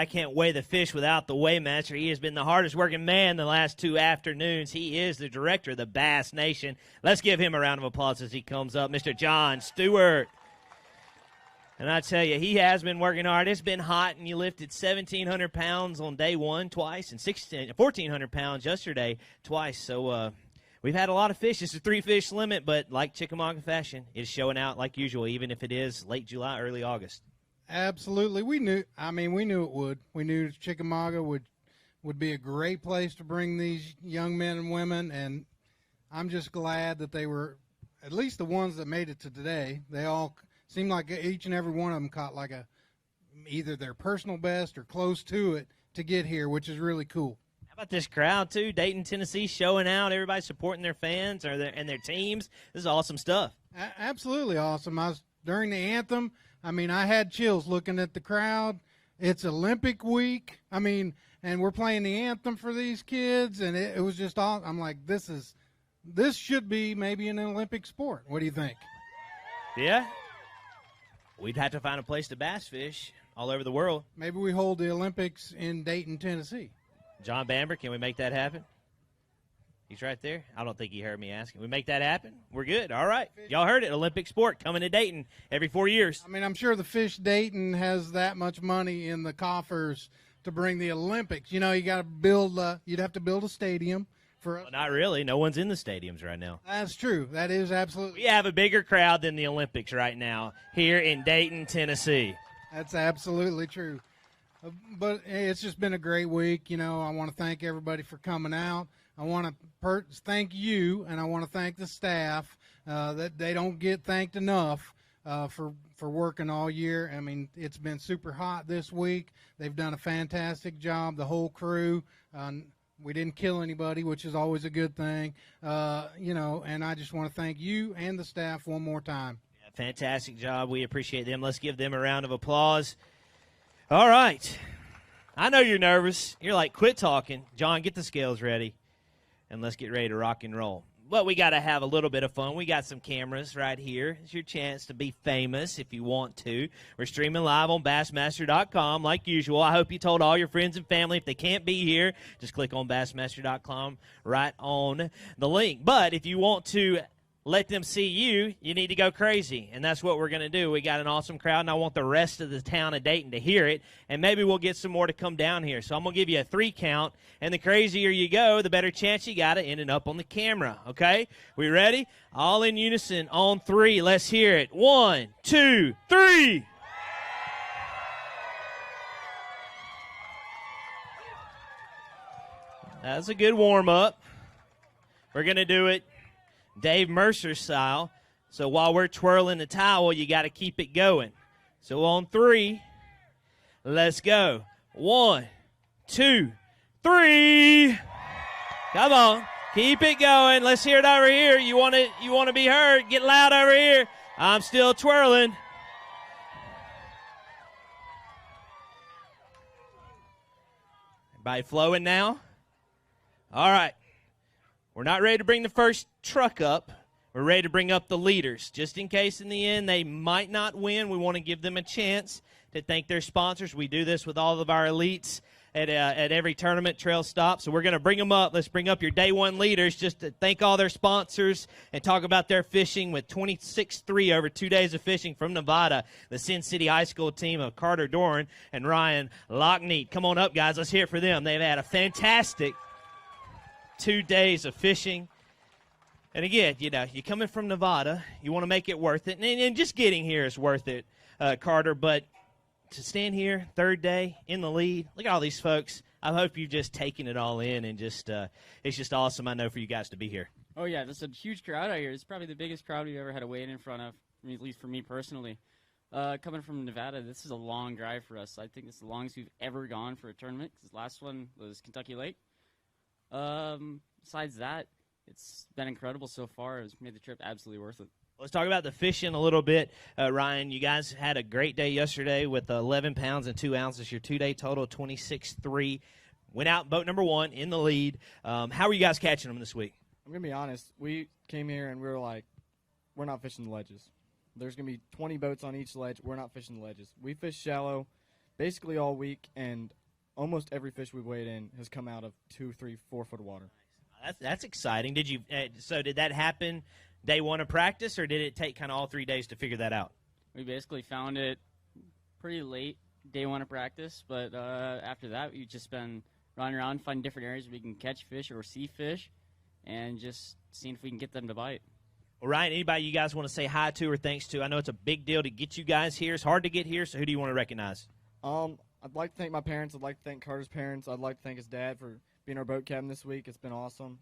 can't weigh the fish without the weighmaster. He has been the hardest working man the last 2 afternoons. He is the director of the Bass Nation. Let's give him a round of applause as he comes up, Mr. John Stewart. And I tell you, he has been working hard. It's been hot, and you lifted 1,700 pounds on day one twice and 1,400 pounds yesterday twice. So we've had a lot of fish. It's a 3-fish limit, but like Chickamagua fashion, it's showing out like usual, even if it is late July, early August. Absolutely. We knew it would. We knew Chickamauga would be a great place to bring these young men and women, and I'm just glad that they were, at least the ones that made it to today, they all seemed like each and every one of them caught like either their personal best or close to it to get here, which is really cool. How about this crowd, too? Dayton, Tennessee showing out. Everybody supporting their fans and their teams. This is awesome stuff. Absolutely awesome. During the anthem, I had chills looking at the crowd. It's Olympic week. And we're playing the anthem for these kids, and it was just awesome. I'm like, this should be maybe an Olympic sport. What do you think? Yeah. We'd have to find a place to bass fish all over the world. Maybe we hold the Olympics in Dayton, Tennessee. John Bamber, can we make that happen? He's right there. I don't think he heard me asking. We make that happen? We're good. All right. Y'all heard it. Olympic sport coming to Dayton every 4 years. I'm sure the Fish Dayton has that much money in the coffers to bring the Olympics. You got to build you'd have to build a stadium. Well, not really. No one's in the stadiums right now. That's true. That is absolutely. We have a bigger crowd than the Olympics right now here in Dayton, Tennessee. That's absolutely true. But it's just been a great week. I want to thank everybody for coming out. I want to thank you, and I want to thank the staff that they don't get thanked enough for working all year. It's been super hot this week. They've done a fantastic job, the whole crew. We didn't kill anybody, which is always a good thing, and I just want to thank you and the staff one more time. Yeah, fantastic job. We appreciate them. Let's give them a round of applause. All right. I know you're nervous. You're like, quit talking. John, get the scales ready, and let's get ready to rock and roll. But we got to have a little bit of fun. We got some cameras right here. It's your chance to be famous if you want to. We're streaming live on Bassmaster.com like usual. I hope you told all your friends and family. If they can't be here, just click on Bassmaster.com right on the link. But if you want to let them see you, you need to go crazy, and that's what we're going to do. We got an awesome crowd, and I want the rest of the town of Dayton to hear it, and maybe we'll get some more to come down here. So I'm going to give you a 3 count, and the crazier you go, the better chance you got of ending up on the camera, okay? We ready? All in unison on 3. Let's hear it. 1, 2, 3. That's a good warm-up. We're going to do it Dave Mercer style. So while we're twirling the towel, you got to keep it going. So on 3, let's go. 1, 2, 3. Come on, keep it going. Let's hear it over here. You want to be heard? Get loud over here. I'm still twirling. Everybody flowing now? All right. We're not ready to bring the first truck up. We're ready to bring up the leaders. Just in case in the end they might not win, we want to give them a chance to thank their sponsors. We do this with all of our elites at every tournament trail stop. So we're going to bring them up. Let's bring up your day one leaders just to thank all their sponsors and talk about their fishing with 26-3 over 2 days of fishing from Nevada. The Sin City High School team of Carter Doran and Ryan Lockneat. Come on up, guys. Let's hear it for them. They've had a fantastic 2 days of fishing. And again, you're coming from Nevada. You want to make it worth it. And just getting here is worth it, Carter. But to stand here, 3rd day, in the lead, look at all these folks. I hope you've just taken it all in. And just it's just awesome, I know, for you guys to be here. Oh, yeah, there's a huge crowd out here. It's probably the biggest crowd we've ever had a weigh-in in front of, at least for me personally. Coming from Nevada, this is a long drive for us. I think it's the longest we've ever gone for a tournament, because the last one was Kentucky Lake. Besides that, it's been incredible so far. It's made the trip absolutely worth it. Let's talk about the fishing a little bit. Ryan, you guys had a great day yesterday with 11 pounds and 2 ounces. Your 2-day total, 26-3. Went out boat number 1 in the lead. How are you guys catching them this week? I'm going to be honest. We came here and we were like, we're not fishing the ledges. There's going to be 20 boats on each ledge. We're not fishing the ledges. We fish shallow basically all week, and almost every fish we've weighed in has come out of 2, 3, 4 foot of water. That's exciting. Did you? So did that happen day one of practice, or did it take kind of all 3 days to figure that out? We basically found it pretty late, day one of practice, but after that, we've just been running around, finding different areas where we can catch fish or see fish, and just seeing if we can get them to bite. All right, anybody you guys want to say hi to or thanks to? I know it's a big deal to get you guys here. It's hard to get here, so who do you want to recognize? I'd like to thank my parents. I'd like to thank Carter's parents. I'd like to thank his dad for being our boat captain this week. It's been awesome.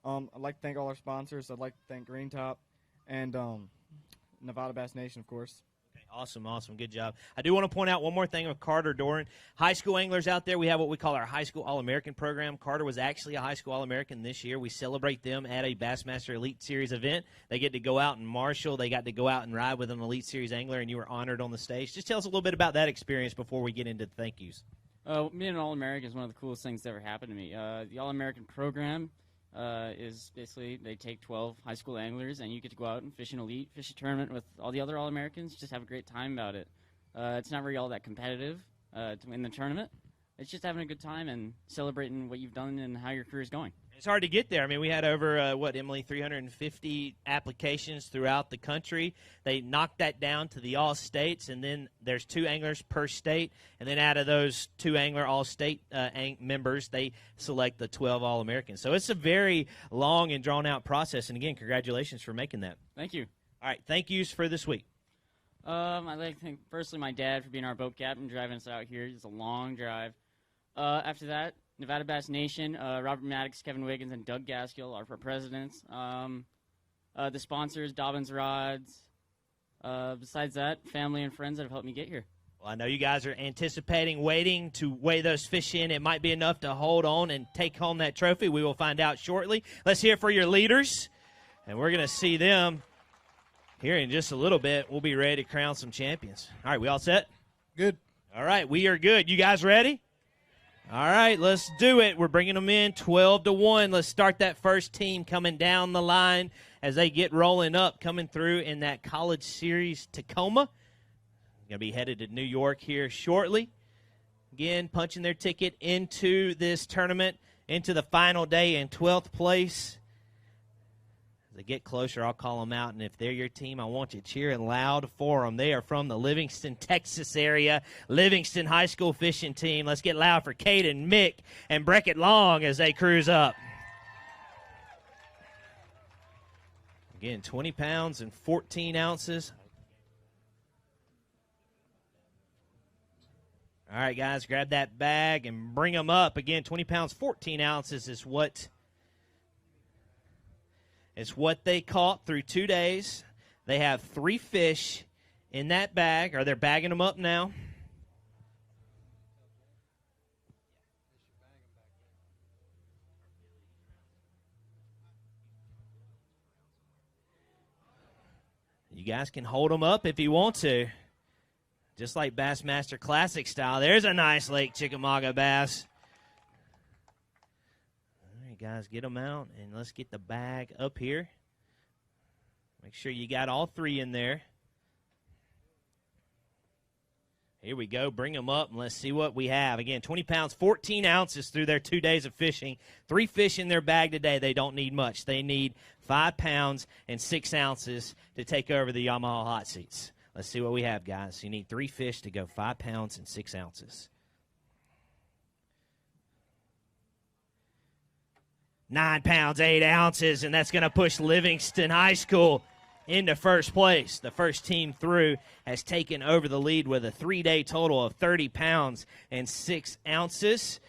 I'd like to thank all our sponsors. I'd like to thank Green Top and Nevada Bass Nation, of course. Awesome. Good job. I do want to point out one more thing with Carter Doran. High school anglers out there, we have what we call our High School All-American program. Carter was actually a High School All-American this year. We celebrate them at a Bassmaster Elite Series event. They get to go out and marshal. They got to go out and ride with an Elite Series angler, and you were honored on the stage. Just tell us a little bit about that experience before we get into the thank yous. Being an All-American is one of the coolest things that ever happened to me. The All-American program is basically they take 12 high school anglers, and you get to go out and fish an elite, fish a tournament with all the other All-Americans, just have a great time about it. It's not really all that competitive to win the tournament. It's just having a good time and celebrating what you've done and how your career is going. It's hard to get there. I mean, we had over, Emily, 350 applications throughout the country. They knocked that down to the all-states, and then there's 2 anglers per state. And then out of those 2 angler all-state members, they select the 12 All-Americans. So it's a very long and drawn-out process. And, again, congratulations for making that. Thank you. All right, thank yous for this week. I'd like to thank, firstly, my dad for being our boat captain, driving us out here. It's a long drive. After that, Nevada Bass Nation, Robert Maddox, Kevin Wiggins, and Doug Gaskill are our presidents. The sponsors, Dobbins Rods. Besides that, family and friends that have helped me get here. Well, I know you guys are anticipating, waiting to weigh those fish in. It might be enough to hold on and take home that trophy. We will find out shortly. Let's hear for your leaders, and we're going to see them here in just a little bit. We'll be ready to crown some champions. All right, we all set? Good. All right, we are good. You guys ready? All right, let's do it. We're bringing them in 12-1. Let's start that first team coming down the line as they get rolling up, coming through in that College Series Tacoma. Going to be headed to New York here shortly. Again, punching their ticket into this tournament, into the final day in 12th place. As they get closer, I'll call them out, and if they're your team, I want you cheering loud for them. They are from the Livingston, Texas area, Livingston High School fishing team. Let's get loud for Caden, Mick, and Breckett Long as they cruise up. Again, 20 pounds and 14 ounces. All right, guys, grab that bag and bring them up. Again, 20 pounds, 14 ounces is what they caught through 2 days. They have 3 fish in that bag, or they're bagging them up now. You guys can hold them up if you want to. Just like Bassmaster Classic style. There's a nice Lake Chickamagua bass. All right, guys, get them out, and let's get the bag up here. Make sure you got all 3 in there. Here we go. Bring them up, and let's see what we have. Again, 20 pounds, 14 ounces through their 2 days of fishing. 3 fish in their bag today. They don't need much. They need 5 pounds and 6 ounces to take over the Yamaha hot seats. Let's see what we have, guys. You need 3 fish to go 5 pounds and 6 ounces. 9 pounds, 8 ounces, and that's going to push Livingston High School into first place. The first team through has taken over the lead with a 3-day total of 30 pounds and 6 ounces.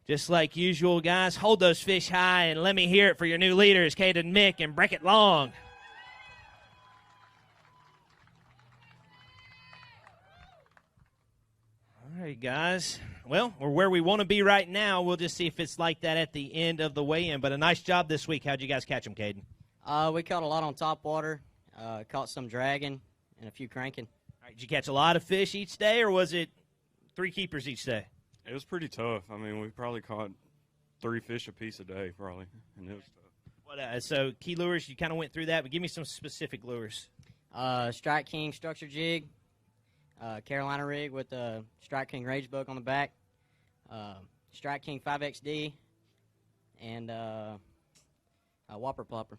Just like usual, guys, hold those fish high, and let me hear it for your new leaders, Caden Mick and Breckett Long. All right, guys. Well, we're where we want to be right now. We'll just see if it's like that at the end of the weigh-in. But a nice job this week. How'd you guys catch them, Caden? We caught a lot on top water, caught some dragging, and a few cranking. All right, did you catch a lot of fish each day, or was it 3 keepers each day? It was pretty tough. I mean, we probably caught 3 fish a piece a day, probably, and it was tough. So key lures, you kind of went through that, but give me some specific lures. Strike King structure jig, Carolina rig with the Strike King rage book on the back, Strike King 5XD, and Whopper Plopper.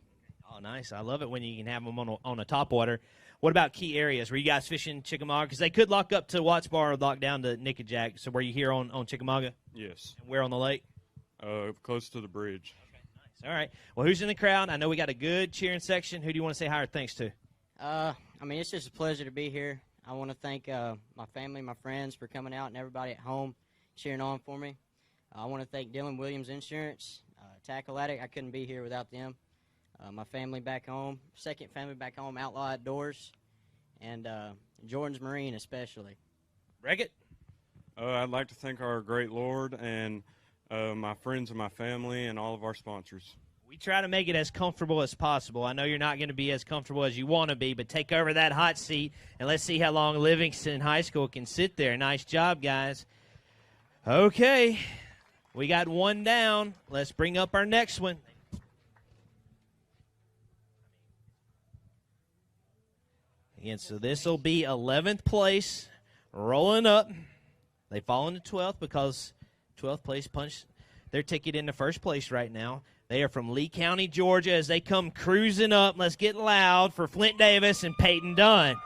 Oh, nice. I love it when you can have them on a top water. What about key areas? Were you guys fishing Chickamauga? Because they could lock up to Watts Bar or lock down to Nickajack. So were you here on Chickamauga? Yes. And where on the lake? Close to the bridge. Okay, nice. All right. Well, who's in the crowd? I know we got a good cheering section. Who do you want to say hi or thanks to? I mean, it's just a pleasure to be here. I want to thank my family, my friends for coming out, and everybody at home cheering on for me. I want to thank Dylan Williams Insurance, Tackle Addict. I couldn't be here without them. My family back home, second family back home, Outlaw Outdoors, and Jordan's Marine especially. Breckett? I'd like to thank our great Lord and my friends and my family and all of our sponsors. We try to make it as comfortable as possible. I know you're not going to be as comfortable as you want to be, but take over that hot seat, and let's see how long Livingston High School can sit there. Nice job, guys. Okay, we got one down. Let's bring up our next one. Again, so this will be 11th place, rolling up. They fall into 12th because 12th place punched their ticket into first place right now. They are from Lee County, Georgia. As they come cruising up, let's get loud for Flint Davis and Peyton Dunn.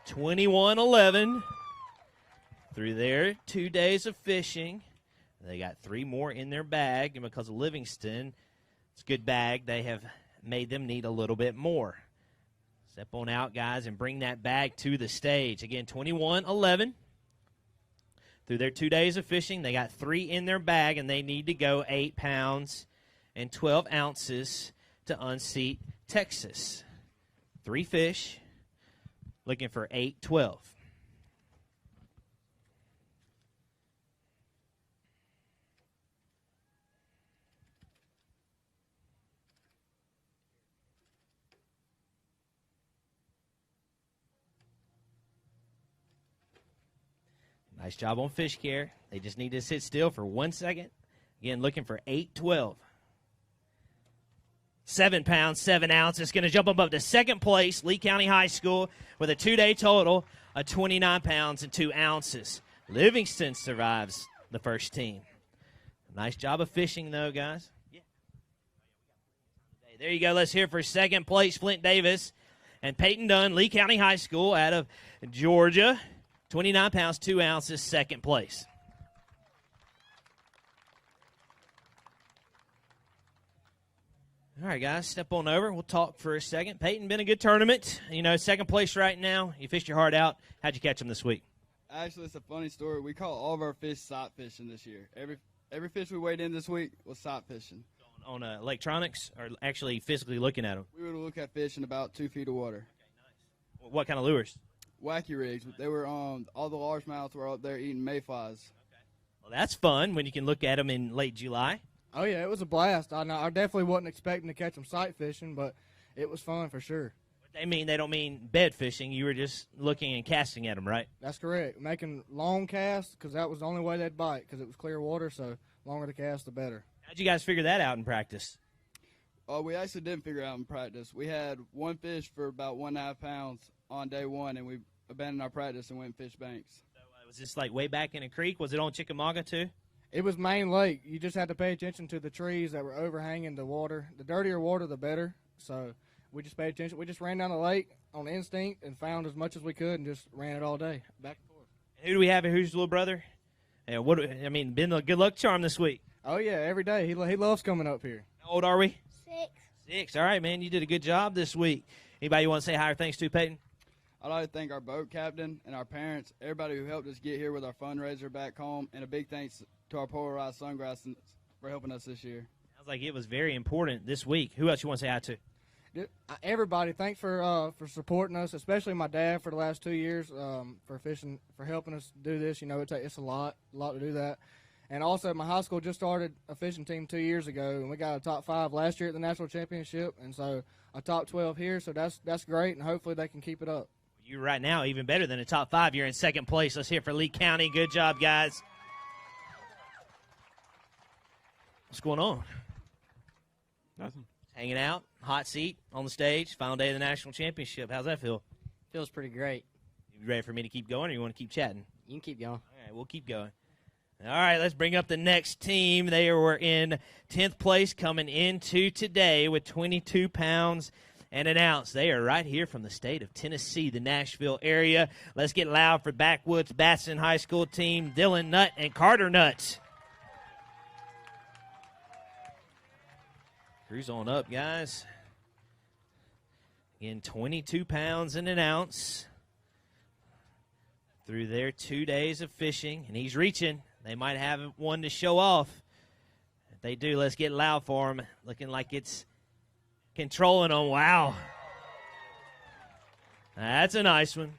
21-11 through their 2 days of fishing. They got 3 more in their bag, and because of Livingston, it's a good bag. They have made them need a little bit more. Step on out, guys, and bring that bag to the stage. Again, 21-11. Through their 2 days of fishing, they got 3 in their bag, and they need to go 8 pounds and 12 ounces to unseat Texas. 3 fish, looking for 8-12. Nice job on fish care. They just need to sit still for 1 second. Again, looking for 8-12. 7 pounds, 7 ounces. Going to jump above to second place, Lee County High School, with a 2-day total of 29 pounds and 2 ounces. Livingston survives the first team. Nice job of fishing, though, guys. Yeah. There you go. Let's hear for second place, Flint Davis and Peyton Dunn, Lee County High School out of Georgia. 29 pounds, 2 ounces, second place. All right, guys, step on over. We'll talk for a second. Peyton, been a good tournament. You know, second place right now. You fished your heart out. How'd you catch them this week? Actually, it's a funny story. We caught all of our fish sight fishing this year. Every fish we weighed in this week was sight fishing. On electronics, or actually physically looking at them? We would look at fish in about 2 feet of water. Okay, nice. What kind of lures? Wacky rigs. They were all the largemouths were up there eating mayflies. Okay. Well, that's fun when you can look at them in late July. Oh, yeah, it was a blast. I definitely wasn't expecting to catch them sight fishing, but it was fun for sure. They don't mean bed fishing. You were just looking and casting at them, right? That's correct. Making long casts because that was the only way they'd bite because it was clear water, so longer the cast, the better. How'd you guys figure that out in practice? We actually didn't figure it out in practice. We had one fish for about 1.5 pounds on day one, and we abandoned our practice and went and fished banks. So, was this like way back in a creek? Was it on Chickamagua too? It was main lake. You just had to pay attention to the trees that were overhanging the water. The dirtier water, the better. So we just paid attention. We just ran down the lake on instinct and found as much as we could and just ran it all day, back and forth. Who do we have here? Who's your little brother? And been a good luck charm this week. Oh, yeah, every day. He loves coming up here. How old are we? 6. 6. All right, man. You did a good job this week. Anybody you want to say hi or thanks to, Peyton? I'd like to thank our boat captain and our parents, everybody who helped us get here with our fundraiser back home, and a big thanks to our polarized sunglasses for helping us this year. Sounds like it was very important this week. Who else you want to say hi to? Everybody, thanks for supporting us, especially my dad for the last 2 years for fishing, for helping us do this. You know, it's a lot to do that. And also, my high school just started a fishing team 2 years ago, and we got a top 5 last year at the national championship, and so a top 12 here. So that's great, and hopefully they can keep it up. You right now even better than a top 5. You're in second place. Let's hear it for Lee County. Good job, guys. What's going on? Nothing. Hanging out, hot seat on the stage, final day of the national championship. How's that feel? Feels pretty great. You ready for me to keep going, or you want to keep chatting? You can keep going. All right, we'll keep going. All right, let's bring up the next team. They were in 10th place coming into today with 22 pounds and an ounce. They are right here from the state of Tennessee, the Nashville area. Let's get loud for Backwoods Bastion High School team, Dylan Nutt and Carter Nutt. Cruise on up, guys. Again, 22 pounds and an ounce through their 2 days of fishing, and he's reaching. They might have one to show off. If they do, let's get loud for him. Looking like it's controlling them. Wow. That's a nice one.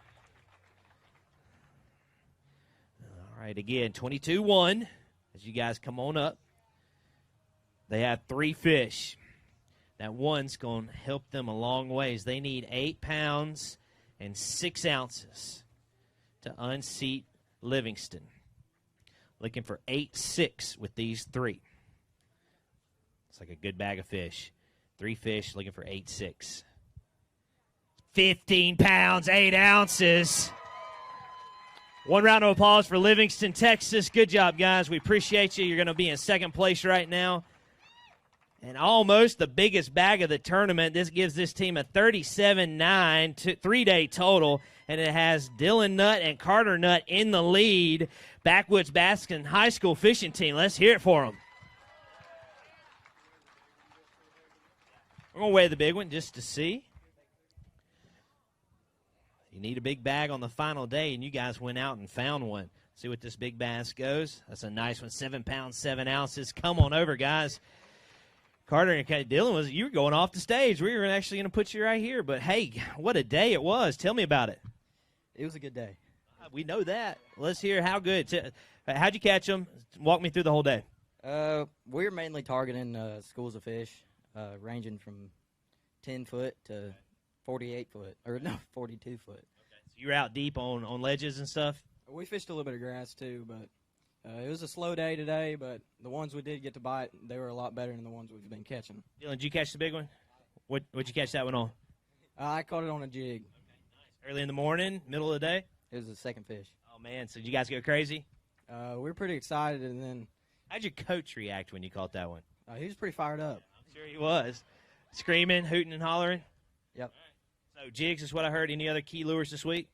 All right, again, 22-1 as you guys come on up. They have 3 fish. That one's going to help them a long ways. They need 8 pounds and 6 ounces to unseat Livingston. Looking for 8-6 with these 3. It's like a good bag of fish. 3 fish looking for 8-6. 15 pounds, 8 ounces. One round of applause for Livingston, Texas. Good job, guys. We appreciate you. You're going to be in second place right now. And almost the biggest bag of the tournament. This gives this team a 37-9 3-day total. And it has Dylan Nutt and Carter Nutt in the lead. Backwoods Bastion High School fishing team. Let's hear it for them. We're going to weigh the big one just to see. You need a big bag on the final day, and you guys went out and found one. See what this big bass goes. That's a nice one, 7 pounds, 7 ounces. Come on over, guys. Carter and Dylan, you were going off the stage. We were actually going to put you right here. But, hey, what a day it was. Tell me about it. It was a good day. We know that. Let's hear how good. How'd you catch them? Walk me through the whole day. We were mainly targeting schools of fish, ranging from 10 foot to 48 foot, or no, 42 foot. Okay. So you were out deep on ledges and stuff? We fished a little bit of grass too, but it was a slow day today, but the ones we did get to bite, they were a lot better than the ones we've been catching. Dylan, did you catch the big one? What'd you catch that one on? I caught it on a jig. Okay, nice. Early in the morning, middle of the day? It was the second fish. Oh, man. So did you guys go crazy? We were pretty excited, and then how'd your coach react when you caught that one? he was pretty fired up. I'm sure he was. Screaming, hooting, and hollering? Yep. So jigs is what I heard. Any other key lures this week?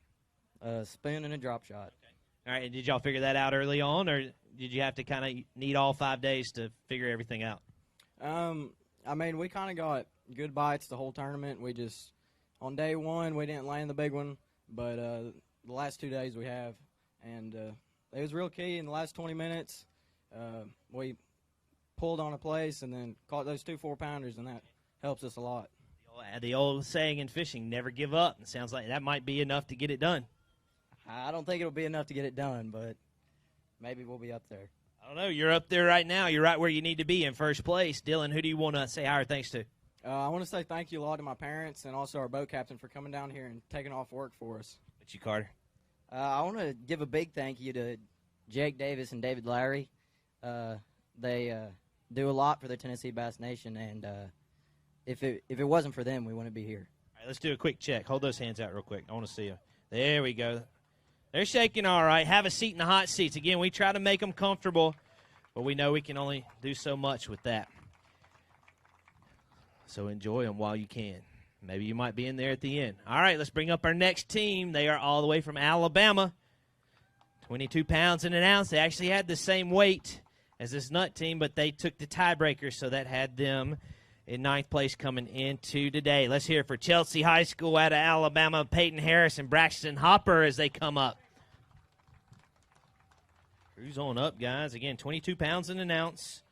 Spoon and a drop shot. Okay. All right, and did y'all figure that out early on, or did you have to kind of need all 5 days to figure everything out? I mean, we kind of got good bites the whole tournament. We just, on day one, we didn't land the big one, but the last 2 days we have. And it was real key in the last 20 minutes. We pulled on a place and then caught those 2 4-pounders, and that helps us a lot. The old saying in fishing, never give up. It sounds like that might be enough to get it done. I don't think it'll be enough to get it done, but maybe we'll be up there. I don't know. You're up there right now. You're right where you need to be in first place. Dylan, who do you want to say hi or thanks to? I want to say thank you a lot to my parents and also our boat captain for coming down here and taking off work for us. But you, Carter? I want to give a big thank you to Jake Davis and David Larry. They do a lot for the Tennessee Bass Nation, and if it wasn't for them, we wouldn't be here. All right, let's do a quick check. Hold those hands out real quick. I want to see you. There we go. They're shaking all right. Have a seat in the hot seats. Again, we try to make them comfortable, but we know we can only do so much with that. So enjoy them while you can. Maybe you might be in there at the end. All right, let's bring up our next team. They are all the way from Alabama. 22 pounds and an ounce. They actually had the same weight as this Nut team, but they took the tiebreaker, so that had them in 9th place coming into today. Let's hear it for Chelsea High School out of Alabama, Peyton Harris and Braxton Hopper as they come up. Cruise on up, guys. Again, 22 pounds and an ounce.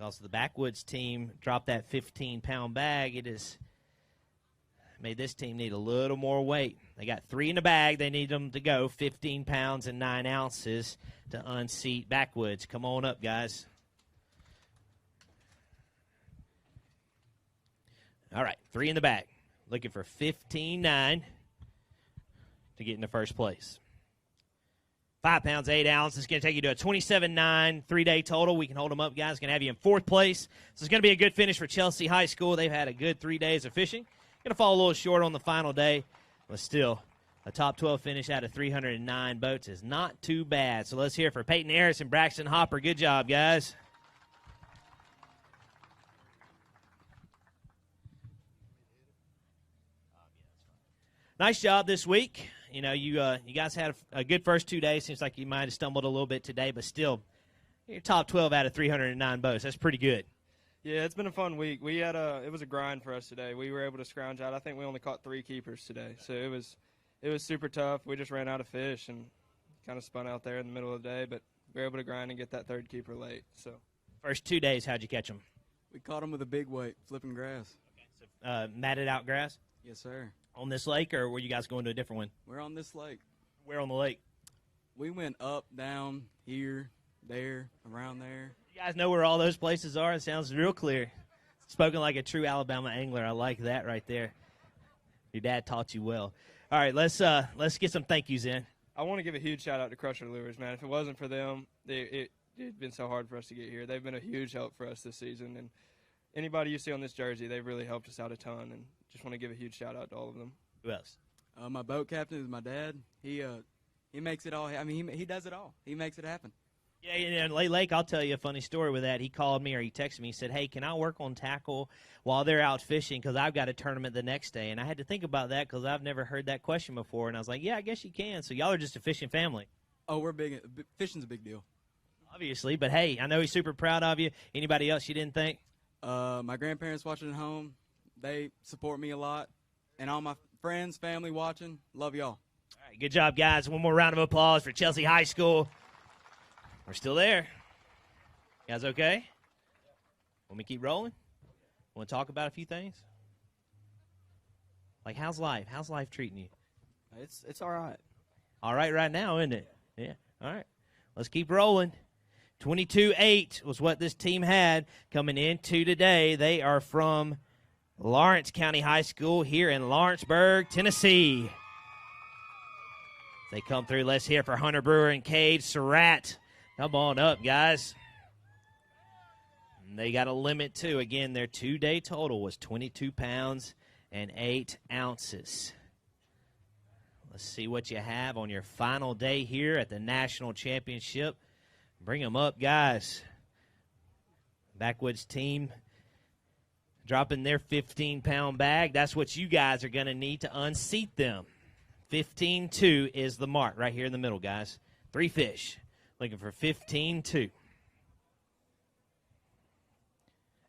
Also, the Backwoods team dropped that 15-pound bag. It has made this team need a little more weight. They got 3 in the bag. They need them to go 15 pounds and 9 ounces to unseat Backwoods. Come on up, guys. All right, 3 in the bag. Looking for 15-9 to get into first place. 5 pounds, 8 ounces. It's going to take you to a 27-9 3-day total. We can hold them up, guys. It's going to have you in 4th place. So it's going to be a good finish for Chelsea High School. They've had a good 3 days of fishing. Going to fall a little short on the final day, but still A top 12 finish out of 309 boats is not too bad. So let's hear it for Peyton Harris and Braxton Hopper. Good job, guys. Nice job this week. You know, you guys had a good first 2 days. Seems like you might have stumbled a little bit today, but still, you're top 12 out of 309 boats. That's pretty good. Yeah, it's been a fun week. It was a grind for us today. We were able to scrounge out. I think we only caught 3 keepers today, so it was super tough. We just ran out of fish and kind of spun out there in the middle of the day, but we were able to grind and get that 3rd keeper late. So First 2 days, how'd you catch them? We caught them with a big weight, flipping grass. Matted out grass Yes, sir. on this lake, or were you guys going to a different one? We're on this lake. Where on the lake? We went up, down, here, there, around there. You guys know where all those places are? It sounds real clear. Spoken like a true Alabama angler. I like that right there. Your dad taught you well. All right, let's get some thank yous in. I want to give a huge shout-out to Crusher Lures, man. If it wasn't for them, it'd been so hard for us to get here. They've been a huge help for us this season, and anybody you see on this jersey, they've really helped us out a ton, and just want to give a huge shout-out to all of them. Who else? My boat captain is my dad. He makes it all. I mean, he does it all. He makes it happen. Yeah, and Lay Lake, I'll tell you a funny story with that. He called me or he texted me. He said, hey, can I work on tackle while they're out fishing because I've got a tournament the next day? And I had to think about that because I've never heard that question before. And I was like, yeah, I guess you can. So y'all are just a fishing family. Oh, we're big. Fishing's a big deal. Obviously, but hey, I know he's super proud of you. Anybody else you didn't think? My grandparents watching at home, they support me a lot. And all my friends, family watching, love y'all. All right, good job, guys. One more round of applause for Chelsea High School. We're still there. You guys okay? Want me to keep rolling? Want to talk about a few things? Like, how's life? How's life treating you? It's all right. All right now, isn't it? Yeah. All right. Let's keep rolling. 22-8 was what this team had coming into today. They are from Lawrence County High School here in Lawrenceburg, Tennessee. They come through. Let's hear for Hunter Brewer and Cade Surratt. Come on up, guys. And they got a limit, too. Again, their 2-day total was 22 pounds and 8 ounces. Let's see what you have on your final day here at the National Championship. Bring them up, guys. Backwoods team dropping their 15-pound bag. That's what you guys are going to need to unseat them. 15-2 is the mark right here in the middle, guys. 3 fish. Looking for 15-2.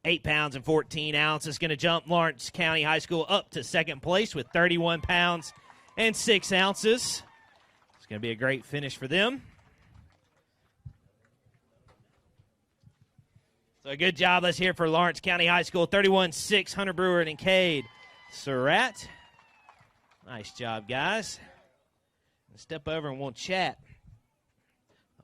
8 pounds and 14 ounces. Going to jump Lawrence County High School up to second place with 31 pounds and 6 ounces. It's going to be a great finish for them. So a good job. Let's hear for Lawrence County High School. 31-6, Hunter Brewer and Cade Surratt. Nice job, guys. Step over and we'll chat.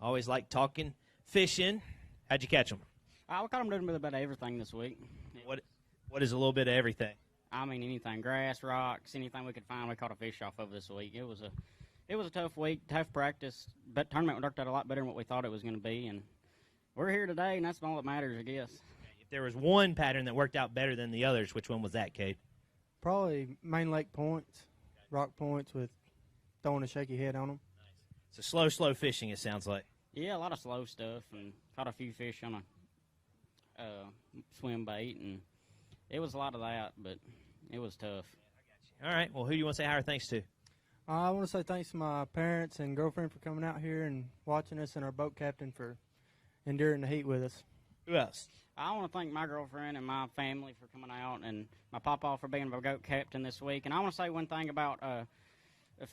Always like talking fishing. How'd you catch them? I caught them doing a bit about everything this week. What is a little bit of everything? I mean, anything, grass, rocks, anything we could find, we caught a fish off of this week. It was a tough week, tough practice, but tournament worked out a lot better than what we thought it was going to be, and we're here today, and that's all that matters, I guess. If there was one pattern that worked out better than the others, which one was that, Cade? Probably main lake points, rock points with throwing a shaky head on them. Nice. So slow fishing, it sounds like. Yeah, a lot of slow stuff, and caught a few fish on a swim bait, and it was a lot of that, but it was tough. All right, well, who do you want to say hi or thanks to? I want to say thanks to my parents and girlfriend for coming out here and watching us, and our boat captain for enduring the heat with us. Who else? I want to thank my girlfriend and my family for coming out, and my papa for being my boat captain this week. And I want to say one thing about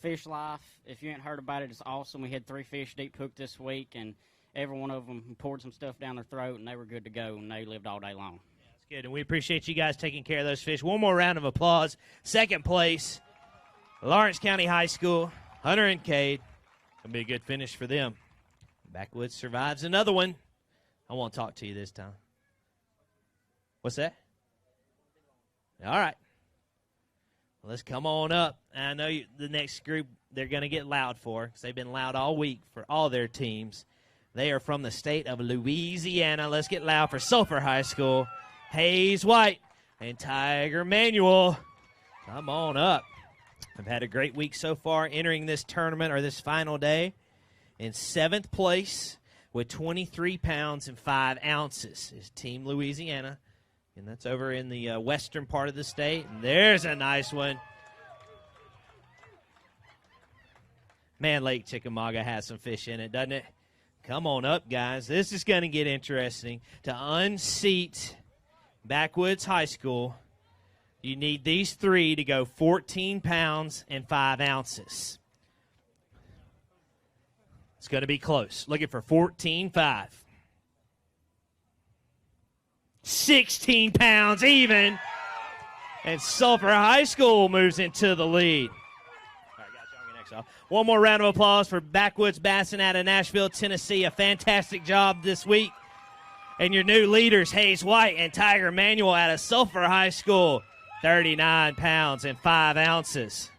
fish life. If you ain't heard about it, it's awesome. We had 3 fish deep hooked this week, and every one of them poured some stuff down their throat, and they were good to go, and they lived all day long. Yeah, that's good, and we appreciate you guys taking care of those fish. One more round of applause. Second place, Lawrence County High School, Hunter and Cade. Going to be a good finish for them. Backwoods survives another one. I won't talk to you this time. What's that? All right. Well, let's come on up. I know the next group they're going to get loud for because they've been loud all week for all their teams. They are from the state of Louisiana. Let's get loud for Sulphur High School, Hayes White, and Tiger Manuel. Come on up. I've had a great week so far entering this tournament or this final day in 7th place with 23 pounds and 5 ounces is Team Louisiana, and that's over in the western part of the state. And there's a nice one. Man, Lake Chickamauga has some fish in it, doesn't it? Come on up, guys. This is going to get interesting. To unseat Backwoods High School, you need these 3 to go 14 pounds and 5 ounces. It's going to be close. Looking for 14.5. 16 pounds even. And Sulphur High School moves into the lead. All right, guys, y'all get next off. One more round of applause for Backwoods Bassin out of Nashville, Tennessee. A fantastic job this week. And your new leaders, Hayes White and Tiger Manuel out of Sulphur High School, 39 pounds and 5 ounces.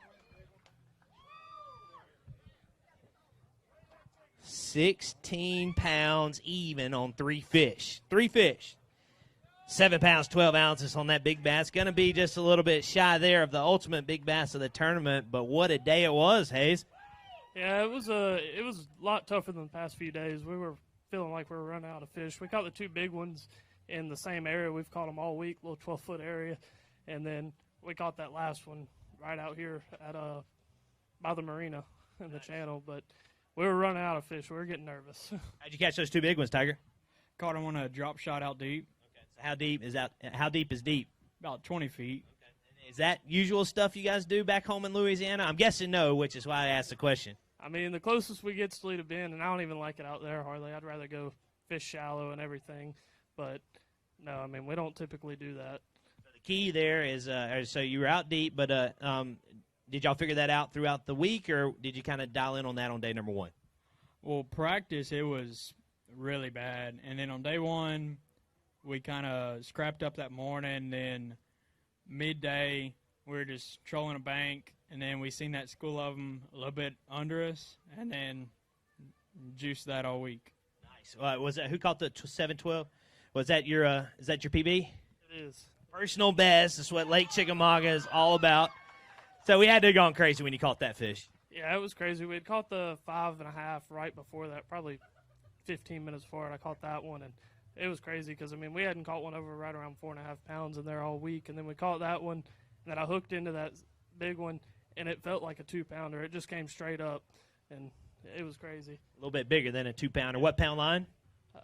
16 pounds even on 3 fish. 3 fish. 7 pounds, 12 ounces on that big bass. Going to be just a little bit shy there of the ultimate big bass of the tournament, but what a day it was, Hayes. Yeah, it was a lot tougher than the past few days. We were feeling like we were running out of fish. We caught the 2 big ones in the same area. We've caught them all week, little 12-foot area, and then we caught that last one right out here at by the marina in the channel, but we were running out of fish. We were getting nervous. How'd you catch those 2 big ones, Tiger? Caught him on a drop shot out deep. Okay, so how deep is that? How deep is deep? About 20 feet. Okay. Is that usual stuff you guys do back home in Louisiana? I'm guessing no, which is why I asked the question. I mean, the closest we get to Toledo Bend, and I don't even like it out there hardly. I'd rather go fish shallow and everything. But, no, I mean, we don't typically do that. So the key there is, so you were out deep, but did y'all figure that out throughout the week, or did you kind of dial in on that on day number 1? Well, practice, it was really bad. And then on day 1, we kind of scrapped up that morning. Then midday, we were just trolling a bank. And then we seen that school of them a little bit under us, and then juiced that all week. Nice. Was that who caught the 712? Was that your is that your PB? It is. Personal best. That's what Lake Chickamauga is all about. So we had to have gone crazy when you caught that fish. Yeah, it was crazy. We had caught the 5.5 right before that, probably 15 minutes before it. I caught that one, and it was crazy because, I mean, we hadn't caught one over right around 4.5 pounds in there all week, and then we caught that one, and then I hooked into that big one, and it felt like a 2-pounder. It just came straight up, and it was crazy. A little bit bigger than a 2-pounder. What pound line?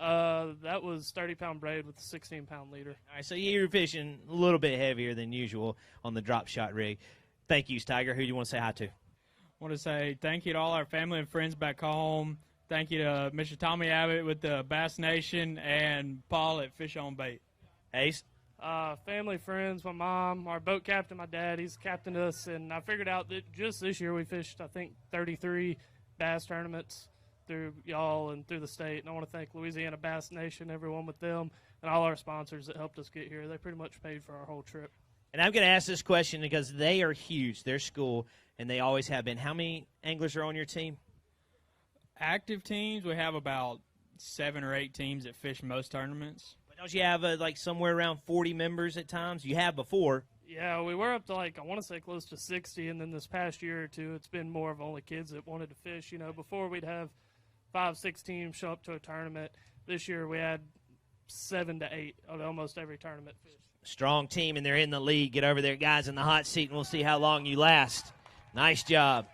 That was 30-pound braid with a 16-pound leader. All right, so you're fishing a little bit heavier than usual on the drop shot rig. Thank you, Tiger. Who do you want to say hi to? I want to say thank you to all our family and friends back home. Thank you to Mr. Tommy Abbott with the Bass Nation and Paul at Fish on Bait. Ace? Family, friends, my mom, our boat captain, my dad, he's captained us, and I figured out that just this year we fished, I think, 33 bass tournaments through y'all and through the state, and I want to thank Louisiana Bass Nation, everyone with them, and all our sponsors that helped us get here. They pretty much paid for our whole trip. And I'm going to ask this question because they are huge. Their school, and they always have been. How many anglers are on your team? Active teams, we have about 7 or 8 teams that fish most tournaments. Don't you have like somewhere around 40 members at times? You have before. Yeah, we were up to I want to say close to 60, and then this past year or two, it's been more of only kids that wanted to fish. You know, before we'd have 5-6 teams show up to a tournament. This year we had 7 to 8 of almost every tournament fish. Strong team, and they're in the lead. Get over there, guys, in the hot seat, and we'll see how long you last. Nice job.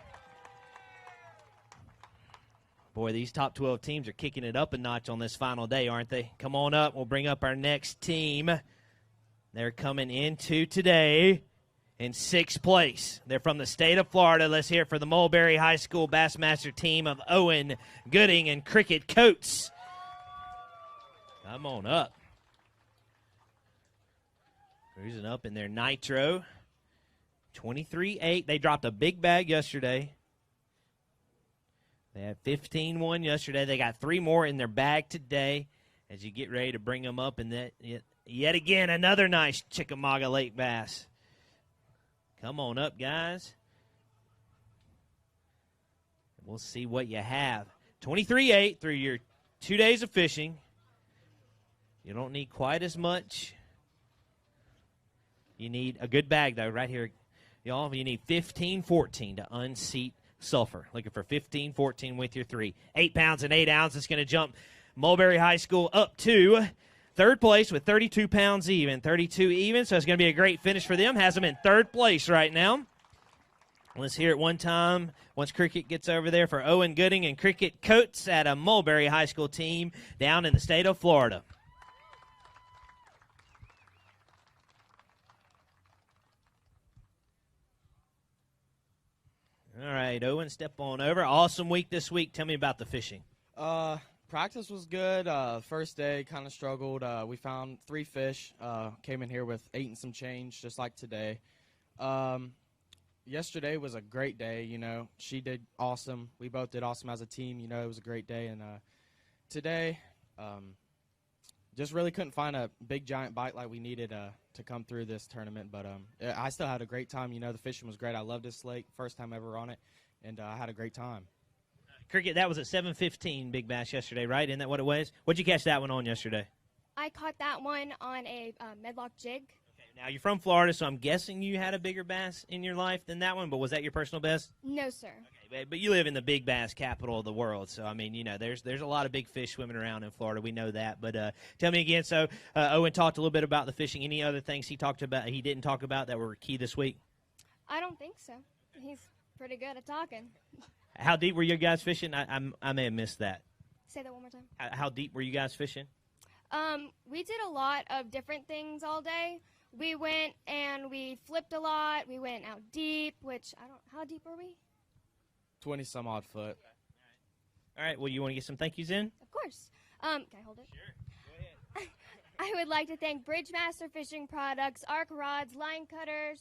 Boy, these top 12 teams are kicking it up a notch on this final day, aren't they? Come on up. We'll bring up our next team. They're coming into today in 6th place. They're from the state of Florida. Let's hear it for the Mulberry High School Bassmaster team of Owen, Gooding, and Cricket Coates. Come on up. Cruising up in their Nitro. 23-8. They dropped a big bag yesterday. They had 15-1 yesterday. They got 3 more in their bag today as you get ready to bring them up. And that yet again, another nice Chickamauga Lake bass. Come on up, guys. We'll see what you have. 23-8 through your 2 days of fishing. You don't need quite as much. You need a good bag, though, right here. Y'all, you need 15-14 to unseat Sulphur. Looking for 15-14 with your 3. 8 pounds and 8 ounces. Going to jump Mulberry High School up to third place with 32 pounds even. 32 even, so it's going to be a great finish for them. Has them in third place right now. Let's hear it one time once Cricket gets over there for Owen Gooding and Cricket Coates at a Mulberry High School team down in the state of Florida. All right, Owen, step on over. Awesome week this week. Tell me about the fishing. Practice was good. First day kind of struggled. We found 3 fish. Came in here with 8 and some change, just like today. Yesterday was a great day. You know, she did awesome. We both did awesome as a team. You know, it was a great day. And today, just really couldn't find a big giant bite like we needed to come through this tournament. But I still had a great time. You know, the fishing was great. I loved this lake. First time ever on it, and I had a great time. Cricket, that was at 7:15 Big Bass yesterday, right? Isn't that what it was? What'd you catch that one on yesterday? I caught that one on a medlock jig. Okay, now, you're from Florida, so I'm guessing you had a bigger bass in your life than that one, but was that your personal best? No, sir. Okay, but you live in the big bass capital of the world, so, I mean, you know, there's a lot of big fish swimming around in Florida. We know that. But tell me again, so Owen talked a little bit about the fishing. Any other things he didn't talk about that were key this week? I don't think so. He's pretty good at talking. How deep were you guys fishing? I may have missed that. Say that one more time. How deep were you guys fishing? We did a lot of different things all day. We went and we flipped a lot. We went out deep, how deep were we? 20-some odd foot. All right, well, you want to get some thank yous in? Of course. Can I hold it? Sure. Go ahead. I would like to thank Bridgemaster Fishing Products, Arc Rods, Line Cutters,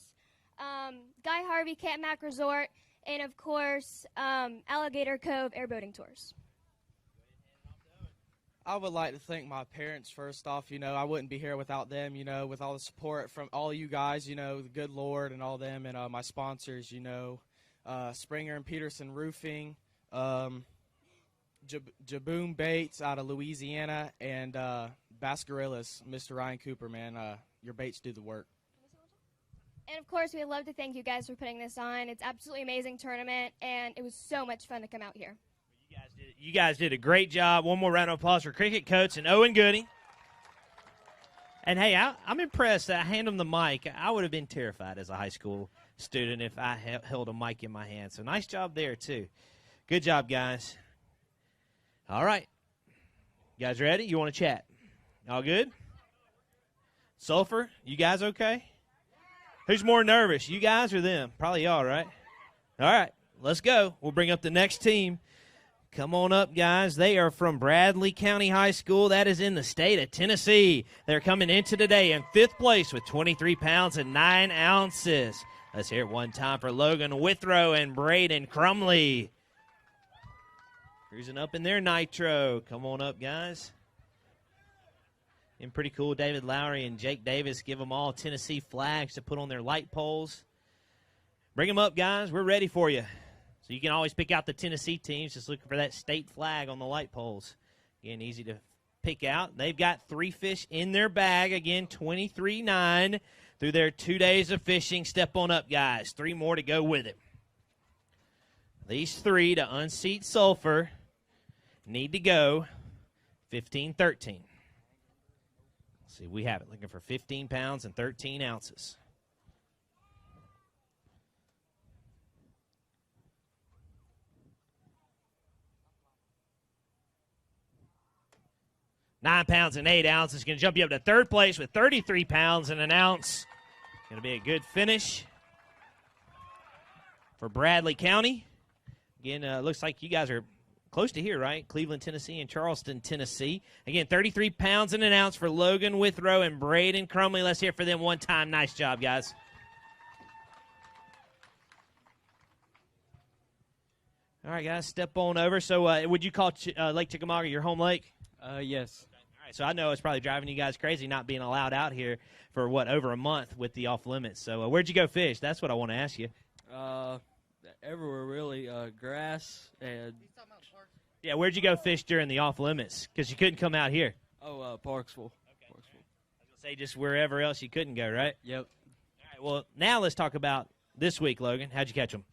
Guy Harvey Camp Mac Resort, and, of course, Alligator Cove Airboating Tours. I would like to thank my parents first off. You know, I wouldn't be here without them, you know, with all the support from all you guys, you know, the good Lord and all them, and my sponsors, you know, Springer and Peterson Roofing, Jaboom Baits out of Louisiana, and Bass Gorillas, Mr. Ryan Cooper, man. Your baits do the work. And, of course, we'd love to thank you guys for putting this on. It's absolutely amazing tournament, and it was so much fun to come out here. You guys did a great job. One more round of applause for Cricket Coates and Owen Gooding. And, hey, I'm impressed that I hand them the mic. I would have been terrified as a high school student if I held a mic in my hand. So nice job there, too. Good job, guys. All right. You guys ready? You want to chat? All good? Sulphur, you guys okay? Who's more nervous, you guys or them? Probably y'all, right? All right, let's go. We'll bring up the next team. Come on up, guys. They are from Bradley County High School. That is in the state of Tennessee. They're coming into today in 5th place with 23 pounds and 9 ounces. Let's hear it one time for Logan Withrow and Braden Crumley. Cruising up in their nitro. Come on up, guys. And pretty cool, David Lowry and Jake Davis give them all Tennessee flags to put on their light poles. Bring them up, guys. We're ready for you. So you can always pick out the Tennessee teams, just looking for that state flag on the light poles. Again, easy to pick out. They've got 3 fish in their bag. Again, 23-9 through their 2 days of fishing. Step on up, guys. 3 more to go with it. These 3 to unseat Sulphur need to go 15-13. See, we have it. Looking for 15 pounds and 13 ounces. $9 pounds and 8 ounces. Going to jump you up to 3rd place with 33 pounds and an ounce. Going to be a good finish for Bradley County. Again, looks like you guys are close to here, right? Cleveland, Tennessee, and Charleston, Tennessee. Again, 33 pounds and an ounce for Logan Withrow and Braden Crumley. Let's hear for them one time. Nice job, guys. All right, guys, step on over. So would you call Lake Chickamagua your home lake? Yes. All right, so I know it's probably driving you guys crazy not being allowed out here for, over a month with the off-limits. So where'd you go fish? That's what I want to ask you. Everywhere, really. Grass and... Yeah, where'd you go fish during the off-limits? Because you couldn't come out here. Oh, Parksville. Okay. Parksville. I was going to say just wherever else you couldn't go, right? Yep. All right, well, now let's talk about this week, Logan? How'd you catch them?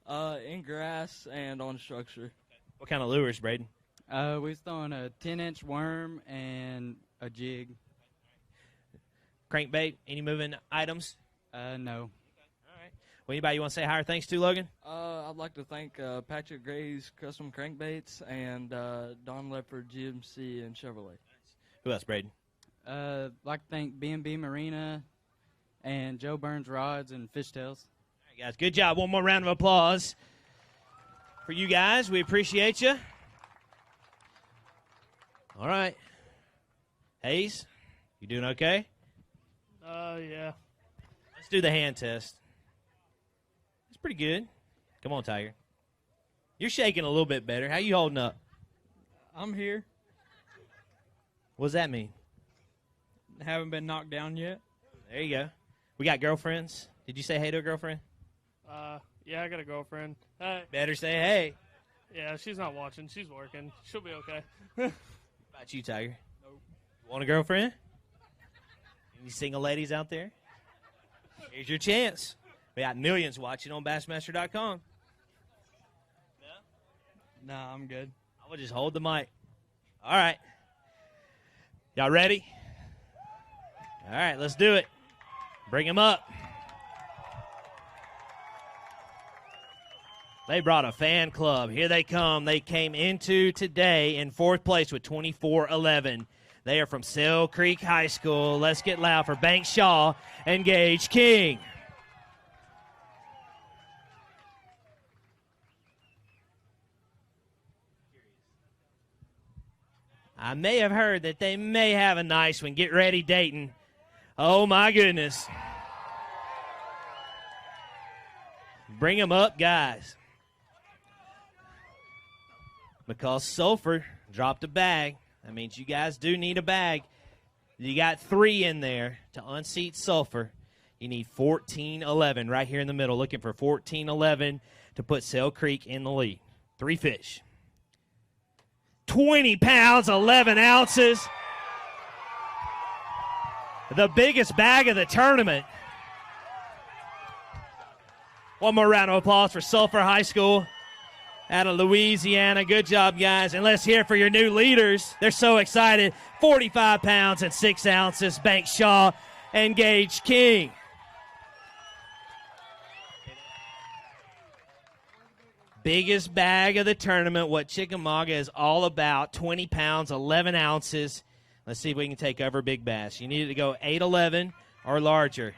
In grass and on structure. What kind of lures, Braden? We was throwing a 10-inch worm and a jig. Crankbait? Any moving items? No. Well, anybody you want to say hi or thanks to, Logan? I'd like to thank Patrick Gray's Custom Crankbaits and Don Lepford GMC and Chevrolet. Who else, Braden? Like to thank B&B Marina and Joe Burns Rods and Fishtails. All right, guys, good job. One more round of applause for you guys. We appreciate you. All right. Hayes, you doing okay? Yeah. Let's do the hand test. It's pretty good. Come on, Tiger. You're shaking a little bit better. How you holding up? I'm here. What does that mean? Haven't been knocked down yet. There you go. We got girlfriends. Did you say hey to a girlfriend? Yeah, I got a girlfriend. Better say hey. Yeah, she's not watching. She's working. She'll be okay. What about you, Tiger? Nope. Want a girlfriend? Any single ladies out there? Here's your chance. We got millions watching on Bassmaster.com. Nah, I'm good. I will just hold the mic. All right. Y'all ready? All right, let's do it. Bring him up. They brought a fan club. Here they come. They came into today in fourth place with 24-11. They are from Sail Creek High School. Let's get loud for Bank Shaw and Gage King. I may have heard that they may have a nice one. Get ready, Dayton. Oh, my goodness. Bring them up, guys. Because Sulphur dropped a bag. That means you guys do need a bag. You got 3 in there to unseat Sulphur. You need 14-11 right here in the middle. Looking for 14-11 to put Sail Creek in the lead. 3 fish. 20 pounds, 11 ounces. The biggest bag of the tournament. One more round of applause for Sulphur High School out of Louisiana. Good job, guys. And let's hear it for your new leaders. They're so excited. 45 pounds and 6 ounces. Bank Shaw and Gage King. Biggest bag of the tournament, what Chickamagua is all about. 20 pounds, 11 ounces. Let's see if we can take over big bass. You need to go 8-11 or larger.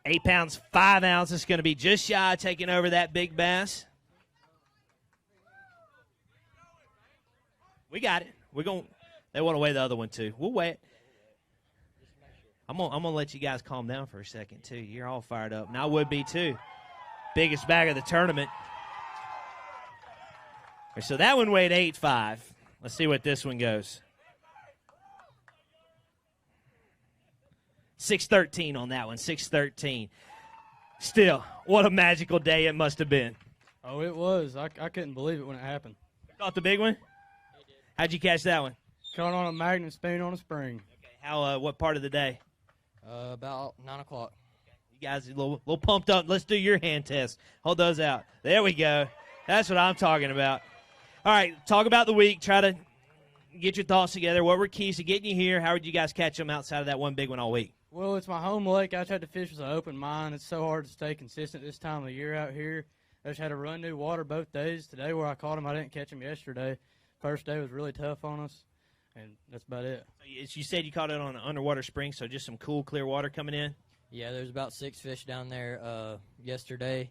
8 pounds, 5 ounces. Going to be just shy of taking over that big bass. We got it. They want to weigh the other one, too. We'll weigh it. I'm gonna let you guys calm down for a second, too. You're all fired up. And I would be, too. Biggest bag of the tournament. So that one weighed 8.5. Let's see what this one goes. 6.13 on that one, 6.13. Still, what a magical day it must have been. Oh, it was. I couldn't believe it when it happened. Caught the big one? How'd you catch that one? Caught on a magnet spoon on a spring. Okay. How? What part of the day? About 9 o'clock. You guys are a little pumped up. Let's do your hand test. Hold those out. There we go. That's what I'm talking about. All right, talk about the week. Try to get your thoughts together. What were keys to getting you here? How did you guys catch them outside of that one big one all week? Well, it's my home lake. I tried to fish with an open mind. It's so hard to stay consistent this time of the year out here. I just had to run new water both days. Today where I caught them, I didn't catch them yesterday. First day was really tough on us, and that's about it. You said you caught it on an underwater spring, so just some cool, clear water coming in? Yeah, there's about 6 fish down there yesterday.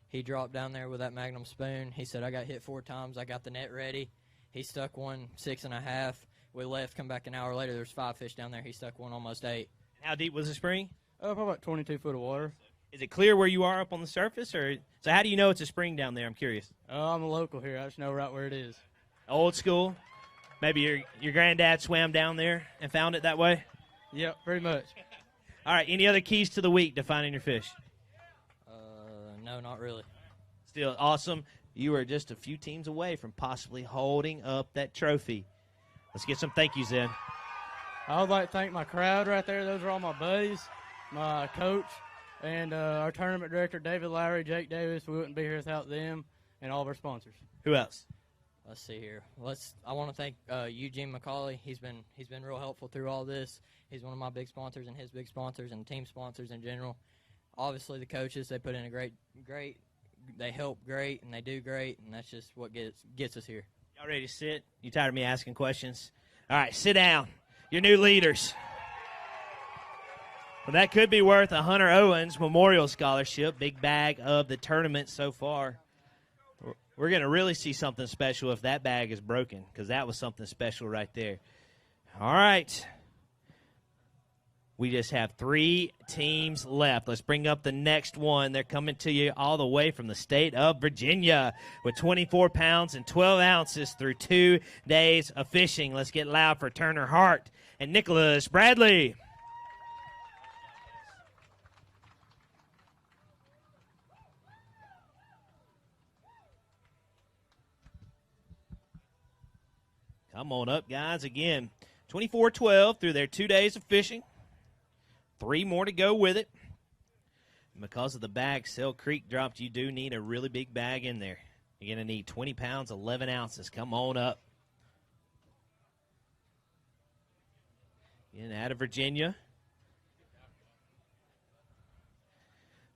He dropped down there with that Magnum spoon. He said, I got hit 4 times. I got the net ready. He stuck one 6.5. We left, come back an hour later. There's 5 fish down there. He stuck one almost 8. How deep was the spring? Probably about 22 foot of water. Is it clear where you are up on the surface? So how do you know it's a spring down there? I'm curious. I'm a local here. I just know right where it is. Old school? Maybe your granddad swam down there and found it that way? Yep, pretty much. All right, any other keys to the week to finding your fish? No, not really. Still awesome. You are just a few teams away from possibly holding up that trophy. Let's get some thank yous in. I would like to thank my crowd right there. Those are all my buddies, my coach, And our tournament director, David Lowry, Jake Davis, we wouldn't be here without them and all of our sponsors. Who else? Let's see here. I want to thank Eugene McCauley. He's been real helpful through all this. He's one of my big sponsors and his big sponsors and team sponsors in general. Obviously, the coaches, they put in a great, they help great and they do great, and that's just what gets us here. Y'all ready to sit? You tired of me asking questions? All right, sit down. Your new leaders. Well, that could be worth a Hunter Owens Memorial Scholarship, big bag of the tournament so far. We're going to really see something special if that bag is broken, because that was something special right there. All right. We just have 3 teams left. Let's bring up the next one. They're coming to you all the way from the state of Virginia with 24 pounds and 12 ounces through 2 days of fishing. Let's get loud for Turner Hart and Nicholas Bradley. Come on up, guys. Again, 24-12 through their 2 days of fishing. 3 more to go with it. And because of the bag Sell Creek dropped, you do need a really big bag in there. You're going to need 20 pounds, 11 ounces. Come on up. In out of Virginia.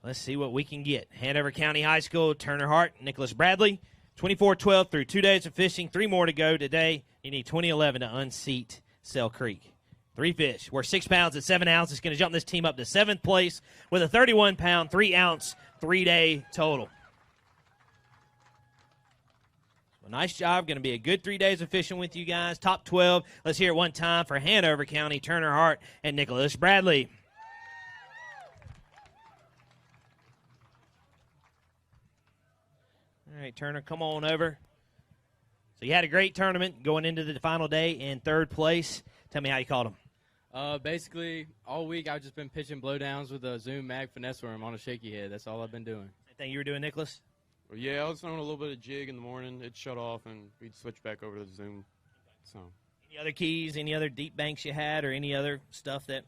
Let's see what we can get. Hanover County High School, Turner Hart, Nicholas Bradley. 24-12 through 2 days of fishing. 3 more to go today. You need 2011 to unseat Sell Creek. 3 fish. We're 6 pounds and 7 ounces. Going to jump this team up to 7th place with a 31-pound, 3-ounce, 3-day total. Well, nice job. Going to be a good 3 days of fishing with you guys. Top 12. Let's hear it one time for Hanover County, Turner Hart, and Nicholas Bradley. All right, Turner, come on over. So you had a great tournament going into the final day in 3rd place. Tell me how you caught them. Basically, all week I've just been pitching blowdowns with a Zoom Mag finesse worm on a shaky head. That's all I've been doing. Same thing you were doing, Nicholas? Well, yeah, I was throwing a little bit of jig in the morning. It shut off, and we'd switch back over to the Zoom. So, any other keys, any other deep banks you had, or any other stuff that,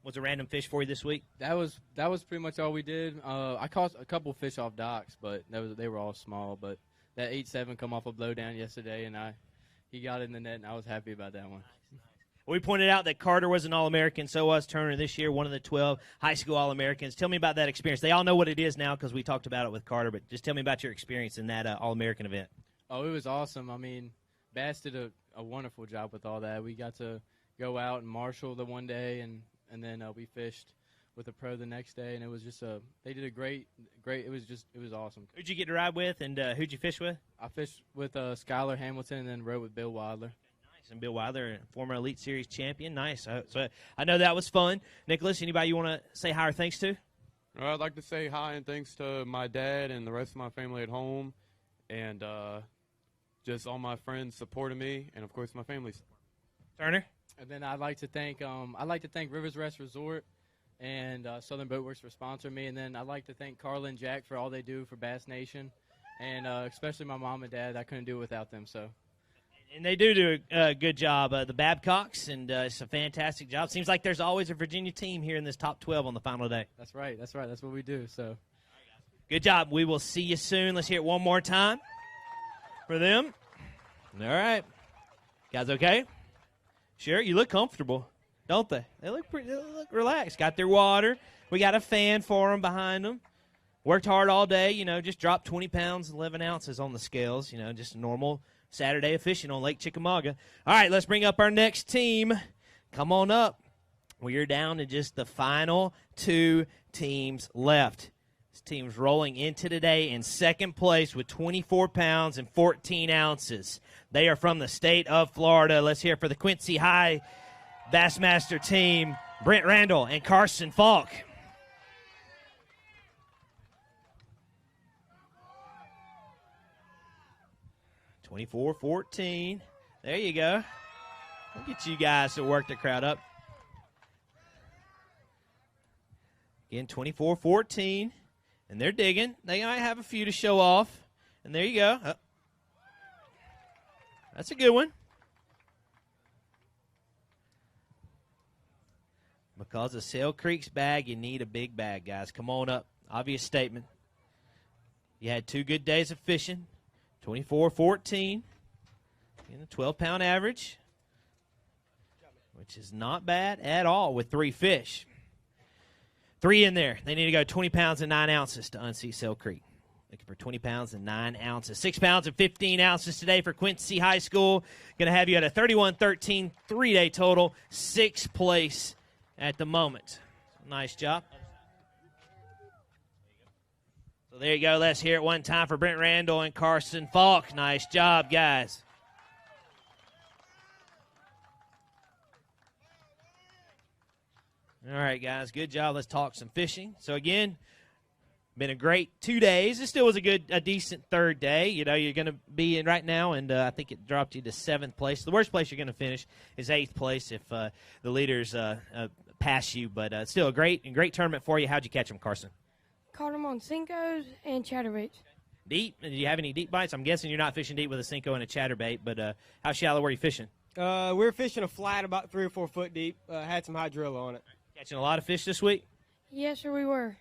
was a random fish for you this week? That was pretty much all we did. I caught a couple fish off docks, but they were all small. But that 8-7 come off a blowdown yesterday, and he got it in the net, and I was happy about that one. We pointed out that Carter was an All-American, so was Turner this year, one of the 12 high school All-Americans. Tell me about that experience. They all know what it is now because we talked about it with Carter, but just tell me about your experience in that All-American event. Oh, it was awesome. I mean, Bass did a wonderful job with all that. We got to go out and marshal the one day, and then we fished with a pro the next day, and it was just they did a great. It was awesome. Who'd you get to ride with, and who'd you fish with? I fished with Skylar Hamilton, and then rode with Bill Wilder. Nice, and Bill Wilder, former Elite Series champion. Nice. So I know that was fun. Nicholas, anybody you want to say hi or thanks to? I'd like to say hi and thanks to my dad and the rest of my family at home, and just all my friends supporting me, and of course my family. Turner. And then I'd like to thank Rivers Rest Resort and Southern Boatworks for sponsoring me. And then I'd like to thank Carla and Jack for all they do for Bass Nation, and especially my mom and dad. I couldn't do it without them. So. And they do a good job, the Babcocks, and it's a fantastic job. Seems like there's always a Virginia team here in this top 12 on the final day. That's right. That's what we do. So. Good job. We will see you soon. Let's hear it one more time for them. All right. Guys okay? Sure, you look comfortable, don't they? They look relaxed. Got their water. We got a fan for them behind them. Worked hard all day, just dropped 20 pounds, 11 ounces on the scales, just a normal Saturday of fishing on Lake Chickamagua. All right, let's bring up our next team. Come on up. We are down to just the final 2 teams left. This team's rolling into today in 2nd place with 24 pounds and 14 ounces. They are from the state of Florida. Let's hear for the Quincy High Bassmaster team, Brent Randall and Carson Falk. (24-14). There you go. We'll get you guys to work the crowd up. Again, 24-14. And they're digging. They might have a few to show off. And there you go. That's a good one. Because of Sail Creek's bag, you need a big bag, guys. Come on up. Obvious statement. You had 2 good days of fishing, 24-14, and a 12-pound average, which is not bad at all with 3 fish. 3 in there. They need to go 20 pounds and 9 ounces to unseat Sail Creek. Looking for 20 pounds and 9 ounces. 6 pounds and 15 ounces today for Quincy High School. Going to have you at a 31-13 3-day total, 6th place at the moment. Nice job. So there you go. Let's hear it one time for Brent Randall and Carson Falk. Nice job, guys. All right, guys. Good job. Let's talk some fishing. So, again, been a great 2 days. It still was a decent 3rd day. You know, you're going to be in right now, and I think it dropped you to 7th place. The worst place you're going to finish is 8th place if the leaders pass you. But still a great tournament for you. How'd you catch them, Carson? Caught them on Cincos and chatterbaits. Deep? Did you have any deep bites? I'm guessing you're not fishing deep with a Cinco and a chatterbait, but how shallow were you fishing? We were fishing a flat about 3 or 4 foot deep. Had some hydrilla on it. Catching a lot of fish this week? Yes, sir, we were.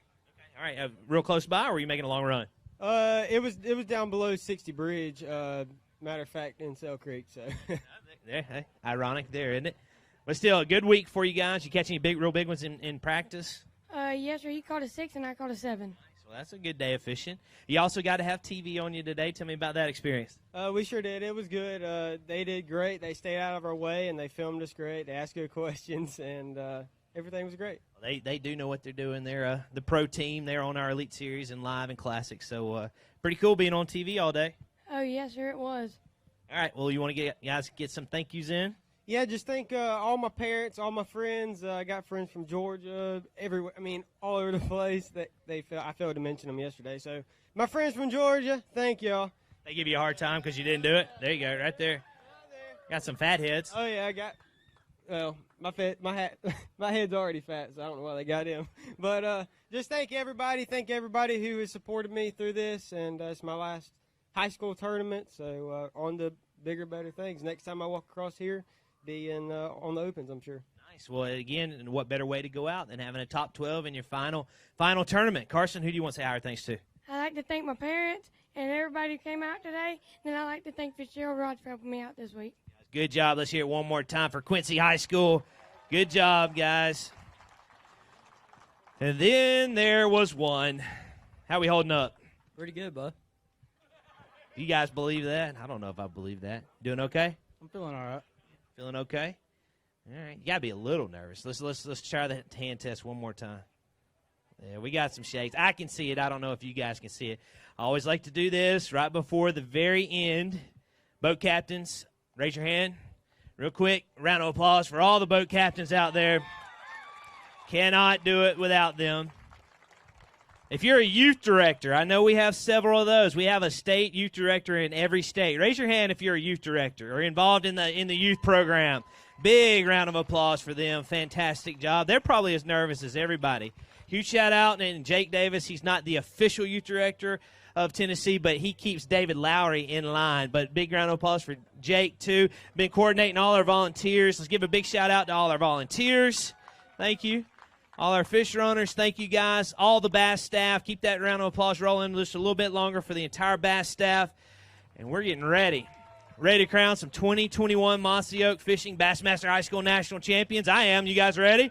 All right, real close by, or were you making a long run? It was down below 60 Bridge. Matter of fact, in Sail Creek. So. Hey, ironic there, isn't it? But still, a good week for you guys. You catch any real big ones in practice? Yes, sir. He caught a 6 and I caught a 7. Well, that's a good day of fishing. You also got to have TV on you today. Tell me about that experience. We sure did. It was good. They did great. They stayed out of our way, and they filmed us great. They asked good questions, and everything was great. They do know what they're doing. They're the pro team. They're on our Elite Series and Live and Classic. So pretty cool being on TV all day. Oh, yes, sir, it was. All right. Well, you want to get some thank yous in? Yeah, just thank all my parents, all my friends. I got friends from Georgia, everywhere. I mean, all over the place. I failed to mention them yesterday. So my friends from Georgia, thank y'all. They give you a hard time because you didn't do it. There you go, right there. Got some fat heads. Oh yeah, I got. Well, my head's already fat, so I don't know why they got him. But just thank everybody. Thank everybody who has supported me through this, and it's my last high school tournament. So on to bigger, better things. Next time I walk across here, be in on the opens, I'm sure. Nice. Well, again, and what better way to go out than having a top 12 in your final tournament? Carson, who do you want to say our thanks to? I'd like to thank my parents and everybody who came out today. And then I'd like to thank Fitzgerald Rod for helping me out this week. Good job. Let's hear it one more time for Quincy High School. Good job, guys. And then there was one. How we holding up? Pretty good, bud. You guys believe that? I don't know if I believe that. Doing okay? I'm feeling all right. Feeling okay? All right. You got to be a little nervous. Let's try the hand test one more time. Yeah, we got some shakes. I can see it. I don't know if you guys can see it. I always like to do this right before the very end. Boat captains, raise your hand. Real quick, round of applause for all the boat captains out there. Cannot do it without them. If you're a youth director, I know we have several of those. We have a state youth director in every state. Raise your hand if you're a youth director or involved in the youth program. Big round of applause for them. Fantastic job. They're probably as nervous as everybody. Huge shout out, and Jake Davis, he's not the official youth director of Tennessee, but he keeps David Lowry in line. But big round of applause for Jake, too. Been coordinating all our volunteers. Let's give a big shout out to all our volunteers. Thank you. All our fish runners, thank you guys. All the Bass staff, keep that round of applause rolling just a little bit longer for the entire Bass staff. And we're getting ready. Ready to crown some 2021 Mossy Oak Fishing Bassmaster High School National Champions. I am. You guys ready?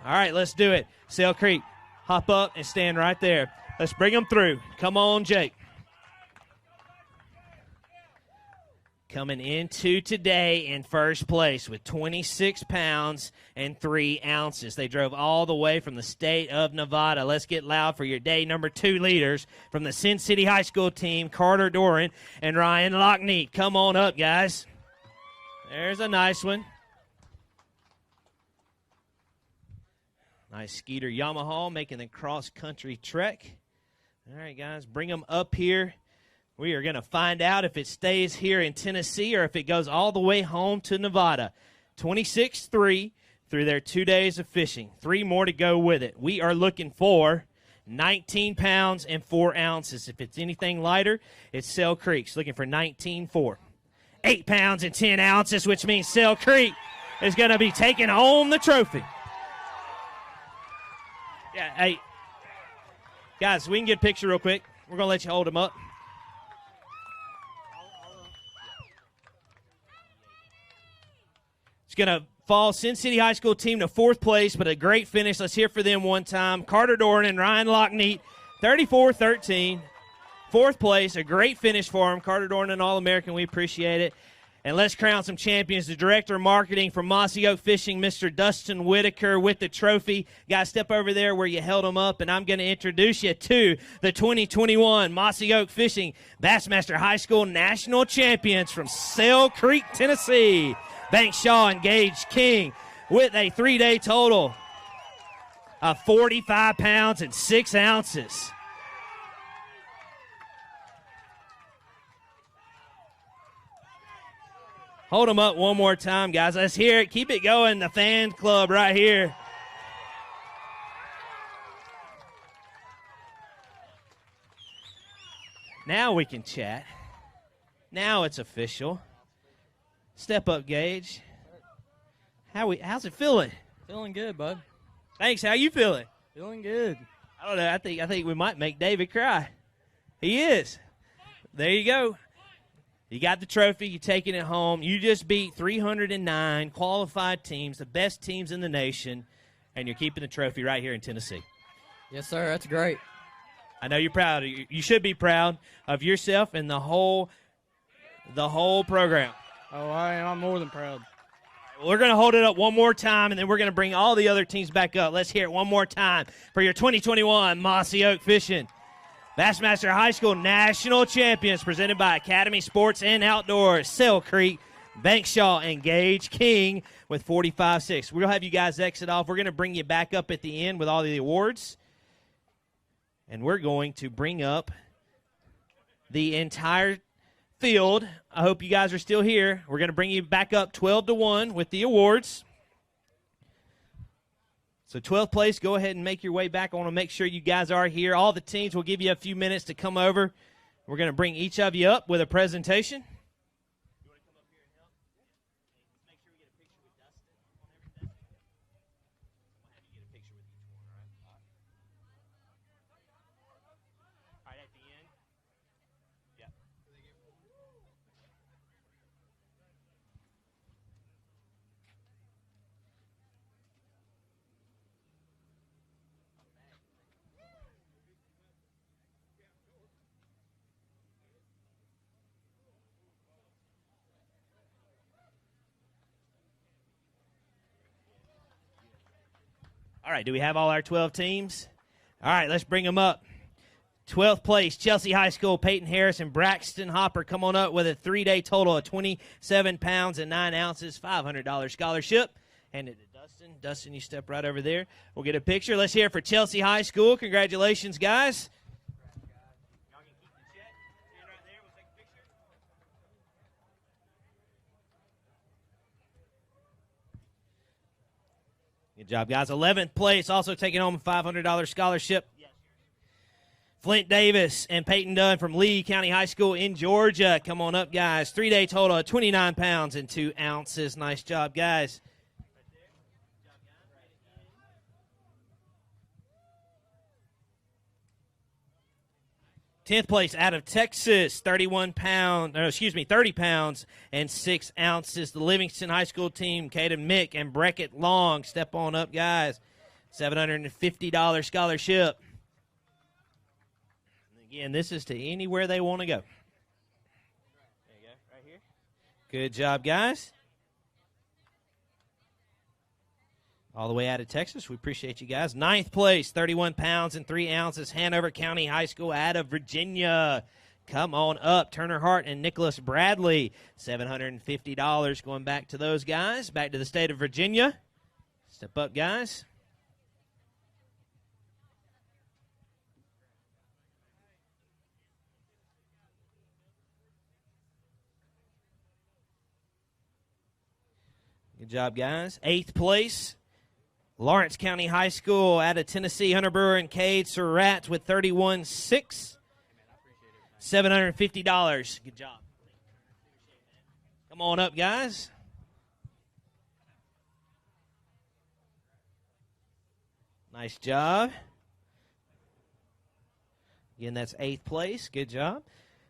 All right, let's do it. Sail Creek, hop up and stand right there. Let's bring them through. Come on, Jake. Coming into today in first place with 26 pounds and 3 ounces. They drove all the way from the state of Nevada. Let's get loud for your day number 2 leaders from the Sin City High School team, Carter Doran and Ryan Lockneat. Come on up, guys. There's a nice one. Nice Skeeter Yamaha making the cross-country trek. All right, guys, bring them up here. We are going to find out if it stays here in Tennessee or if it goes all the way home to Nevada. 26-3 through their 2 days of fishing. 3 more to go with it. We are looking for 19 pounds and 4 ounces. If it's anything lighter, it's Sail Creek's looking for 19.4. 8 pounds and 10 ounces, which means Sail Creek is going to be taking home the trophy. Yeah, hey, guys, we can get a picture real quick. We're going to let you hold them up. It's going to fall Sin City High School team to 4th place, but a great finish. Let's hear for them one time. Carter Doran and Ryan Lockneat, 34-13. 4th place, a great finish for them. Carter Doran, an All-American. We appreciate it. And let's crown some champions. The Director of Marketing from Mossy Oak Fishing, Mr. Dustin Whitaker, with the trophy. Guys, step over there where you held them up, and I'm going to introduce you to the 2021 Mossy Oak Fishing Bassmaster High School National Champions from Sail Creek, Tennessee. Banks Shaw and Gage King with a 3-day total of 45 pounds and 6 ounces. Hold them up one more time, guys. Let's hear it. Keep it going. The fan club right here. Now we can chat. Now it's official. Step up, Gage. How's it feeling? Feeling good, bud. Thanks. How you feeling? Feeling good. I don't know. I think we might make David cry. He is. There you go. You got the trophy. You're taking it home. You just beat 309 qualified teams, the best teams in the nation, and you're keeping the trophy right here in Tennessee. Yes, sir. That's great. I know you're proud. You should be proud of yourself and the whole program. Oh, I am. I'm more than proud. Well, we're going to hold it up one more time, and then we're going to bring all the other teams back up. Let's hear it one more time for your 2021 Mossy Oak Fishing Bassmaster High School National Champions, presented by Academy Sports and Outdoors, Sail Creek, Bankshaw, and Gage King with 45-6. We'll have you guys exit off. We're going to bring you back up at the end with all the awards, and we're going to bring up the entire field. I hope you guys are still here. We're going to bring you back up 12-1 with the awards. So 12th place, go ahead and make your way back. I want to make sure you guys are here. All the teams will give you a few minutes to come over. We're going to bring each of you up with a presentation. All right, do we have all our 12 teams? All right, let's bring them up. 12th place, Chelsea High School, Peyton Harris and Braxton Hopper come on up with a 3-day total of 27 pounds and 9 ounces, $500 scholarship. Hand it to Dustin. Dustin, you step right over there. We'll get a picture. Let's hear it for Chelsea High School. Congratulations, guys. Good job, guys. 11th place, also taking home a $500 scholarship. Flint Davis and Peyton Dunn from Lee County High School in Georgia. Come on up, guys. 3-day total of 29 pounds and 2 ounces. Nice job, guys. 10th place out of Texas, 30 pounds and 6 ounces. The Livingston High School team, Caden Mick and Breckett Long. Step on up, guys. $750 scholarship. Again, this is to anywhere they want to go. There you go, right here. Good job, guys. All the way out of Texas. We appreciate you guys. 9th place, 31 pounds and 3 ounces. Hanover County High School out of Virginia. Come on up. Turner Hart and Nicholas Bradley. $750 going back to those guys. Back to the state of Virginia. Step up, guys. Good job, guys. 8th place, Lawrence County High School out of Tennessee. Hunter Brewer and Cade Surratt with 31.6. $750. Good job. Come on up, guys. Nice job. Again, that's 8th place. Good job.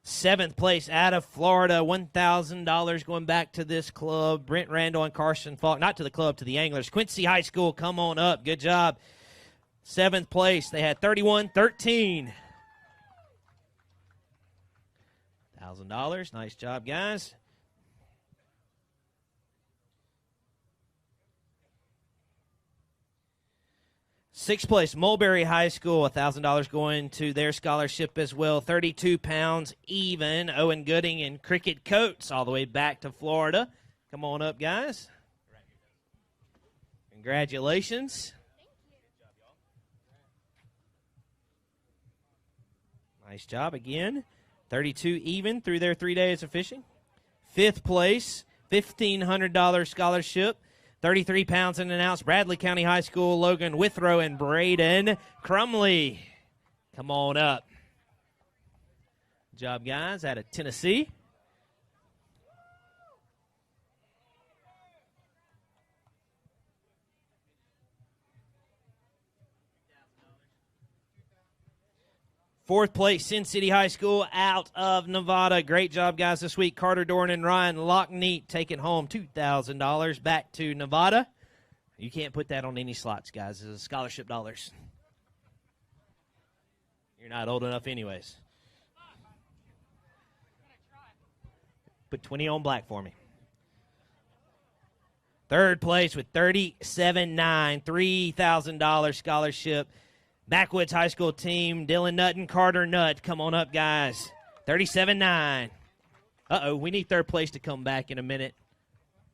7th place out of Florida, $1,000 going back to this club. Brent Randall and Carson Falk, not to the club, to the Anglers. Quincy High School, come on up. Good job. 7th place. They had 31-13. $1,000. Nice job, guys. Sixth place, Mulberry High School, $1,000 going to their scholarship as well. 32 pounds even. Owen Gooding and Cricket Coates all the way back to Florida. Come on up, guys. Congratulations. Nice job again. 32 even through their 3 days of fishing. Fifth place, $1,500 scholarship. 33 pounds in an ounce, Bradley County High School, Logan Withrow and Braden Crumley. Come on up. Good job, guys, out of Tennessee. Fourth place, Sin City High School out of Nevada. Great job, guys, this week. Carter Dorn and Ryan Lockneat taking home $2,000 back to Nevada. You can't put that on any slots, guys. It's scholarship dollars. You're not old enough anyways. Put 20 on black for me. Third place with $37,900, $3,000 scholarship. Backwoods High School team, Dylan Nutt and Carter Nutt. Come on up, guys. 37-9. Uh-oh, we need third place to come back in a minute.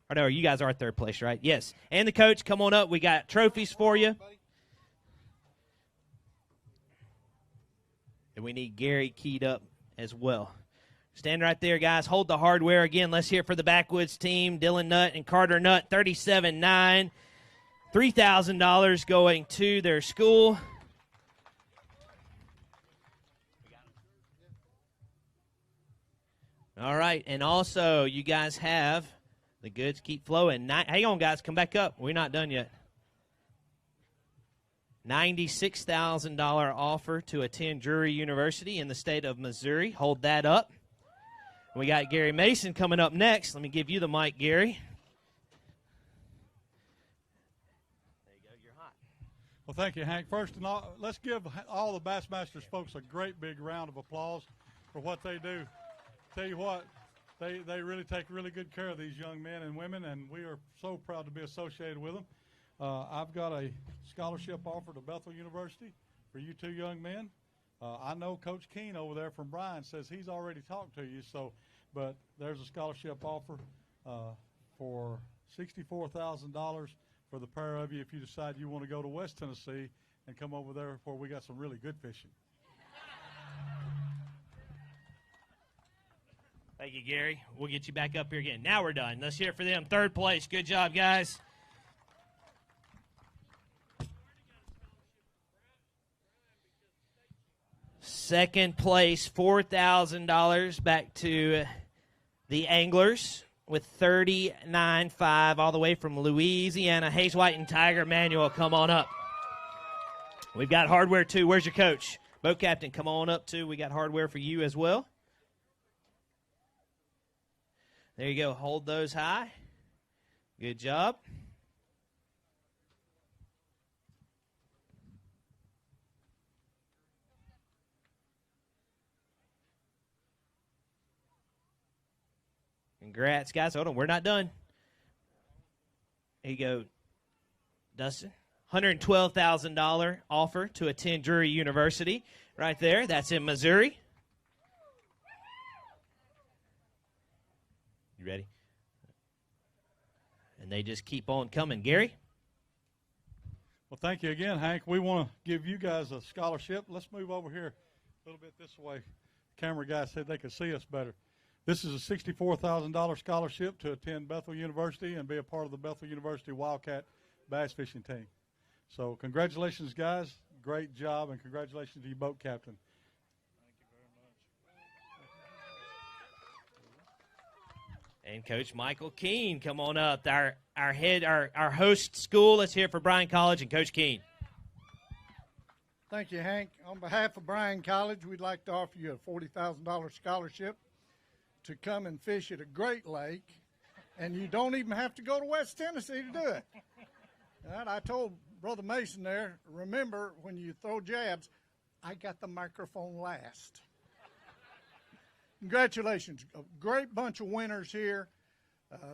Or no, you guys are third place, right? Yes. And the coach, come on up. We got trophies for you. And we need Gary keyed up as well. Stand right there, guys. Hold the hardware again. Let's hear it for the Backwoods team, Dylan Nutt and Carter Nutt. 37-9. $3,000 going to their school. All right, and also you guys have the goods keep flowing. Hang on, guys, come back up. We're not done yet. $96,000 offer to attend Drury University in the state of Missouri. Hold that up. We got Gary Mason coming up next. Let me give you the mic, Gary. There you go, you're hot. Well, thank you, Hank. First and all, let's give all the Bassmasters folks a great big round of applause for what they do. Tell you what, they really take really good care of these young men and women, and we are so proud to be associated with them. I've got a scholarship offer to Bethel University for you two young men. I know Coach Keene over there from Bryan says he's already talked to you, but there's a scholarship offer for $64,000 for the pair of you if you decide you want to go to West Tennessee and come over there where we got some really good fishing. Thank you, Gary. We'll get you back up here again. Now we're done. Let's hear it for them. Third place. Good job, guys. Second place, $4,000 back to the Anglers with $39,500 all the way from Louisiana. Hayes White and Tiger Manuel, come on up. We've got hardware, too. Where's your coach? Boat captain, come on up, too. We got hardware for you as well. There you go. Hold those high. Good job. Congrats, guys. Hold on. We're not done. Here you go, Dustin. $112,000 offer to attend Drury University right there. That's in Missouri. You ready? And they just keep on coming. Gary? Well, thank you again, Hank. We want to give you guys a scholarship. Let's move over here a little bit this way. The camera guy said they could see us better. This is a $64,000 scholarship to attend Bethel University and be a part of the Bethel University Wildcat bass fishing team. So congratulations, guys. Great job, and congratulations to you, boat captain. And Coach Michael Keene, come on up. Our host school. Let's hear it for Bryan College and Coach Keene. Thank you, Hank. On behalf of Bryan College, we'd like to offer you a $40,000 scholarship to come and fish at a great lake, and you don't even have to go to West Tennessee to do it. All right, I told Brother Mason there, remember, when you throw jabs, I got the microphone last. Congratulations. A great bunch of winners here.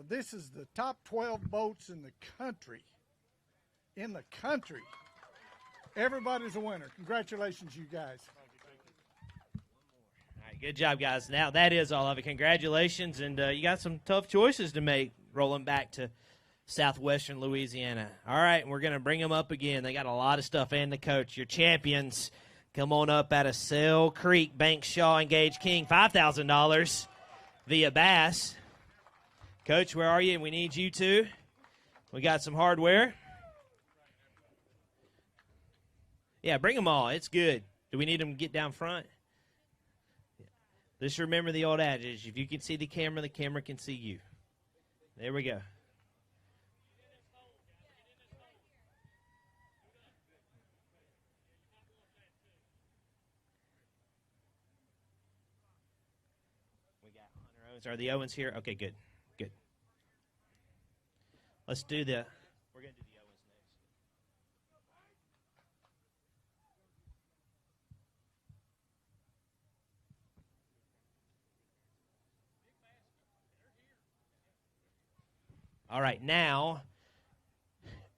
This is the top 12 boats in the country. In the country. Everybody's a winner. Congratulations, you guys. All right, good job, guys. Now, that is all of it. Congratulations, and you got some tough choices to make rolling back to southwestern Louisiana. All right, we're going to bring them up again. They got a lot of stuff, and the coach. Your champions come on up out of Sale Creek, Bank Shaw, and Gage King, $5,000 via Bass. Coach, where are you? We need you too. We got some hardware. Yeah, bring them all. It's good. Do we need them to get down front? Just remember the old adage, if you can see the camera can see you. There we go. We got Hunter Owens. Are the Owens here? Okay, good. Good. Let's do the... We're going to do the Owens next. All right, now,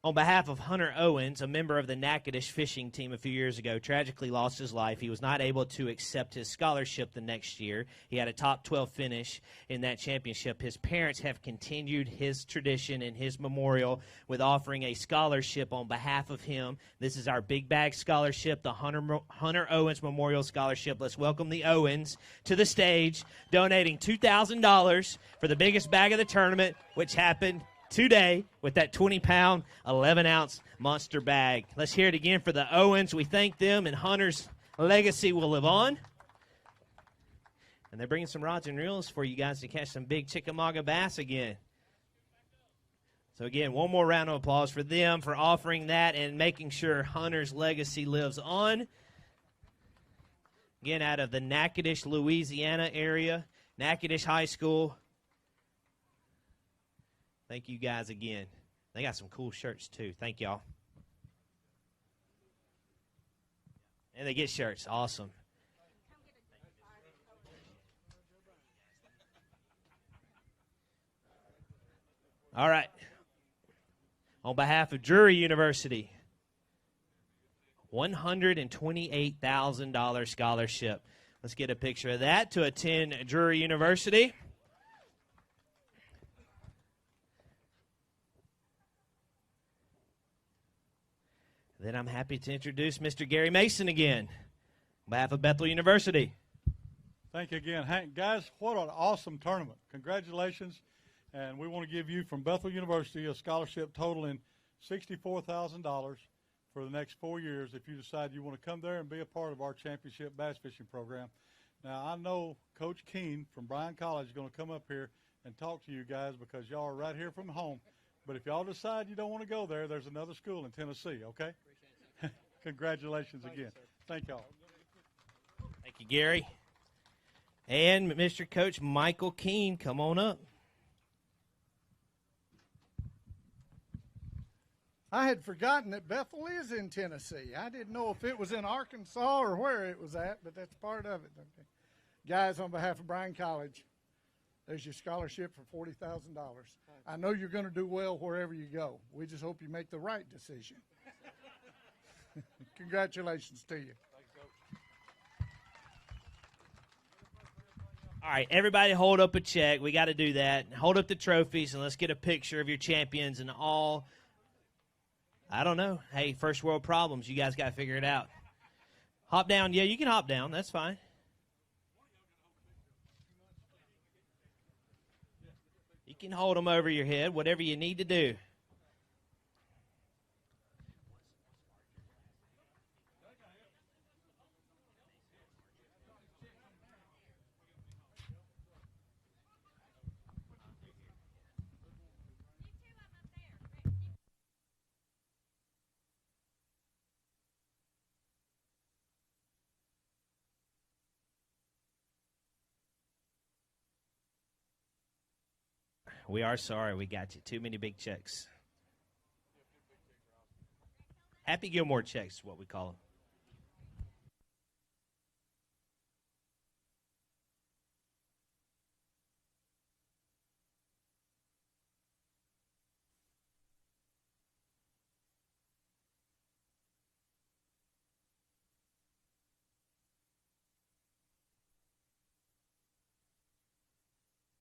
on behalf of Hunter Owens, a member of the Natchitoches fishing team a few years ago, tragically lost his life. He was not able to accept his scholarship the next year. He had a top 12 finish in that championship. His parents have continued his tradition and his memorial with offering a scholarship on behalf of him. This is our big bag scholarship, the Hunter Owens Memorial Scholarship. Let's welcome the Owens to the stage, donating $2,000 for the biggest bag of the tournament, which happened today with that 20-pound, 11-ounce monster bag. Let's hear it again for the Owens. We thank them, and Hunter's legacy will live on. And they're bringing some rods and reels for you guys to catch some big Chickamagua bass again. So, again, one more round of applause for them for offering that and making sure Hunter's legacy lives on. Again, out of the Natchitoches, Louisiana area, Natchitoches High School. Thank you guys again. They got some cool shirts, too. Thank y'all. And they get shirts. Awesome. All right. On behalf of Drury University, $128,000 scholarship. Let's get a picture of that to attend Drury University. Then I'm happy to introduce Mr. Gary Mason again, on behalf of Bethel University. Thank you again, Hank. Guys, what an awesome tournament. Congratulations. And we want to give you from Bethel University a scholarship totaling $64,000 for the next 4 years if you decide you want to come there and be a part of our championship bass fishing program. Now, I know Coach Keene from Bryan College is going to come up here and talk to you guys because y'all are right here from home. But if y'all decide you don't want to go there, there's another school in Tennessee, okay? Congratulations again. Thank y'all. Thank you, Gary. And Mr. Coach Michael Keene, come on up. I had forgotten that Bethel is in Tennessee. I didn't know if it was in Arkansas or where it was at, but that's part of it. Okay. Guys, on behalf of Bryan College, there's your scholarship for $40,000. I know you're going to do well wherever you go. We just hope you make the right decision. Congratulations to you. All right, everybody hold up a check. We got to do that. Hold up the trophies, and let's get a picture of your champions and all. I don't know. Hey, first world problems. You guys got to figure it out. Hop down. Yeah, you can hop down. That's fine. You can hold them over your head, whatever you need to do. We are sorry we got you. Too many big checks. Happy Gilmore checks is what we call them.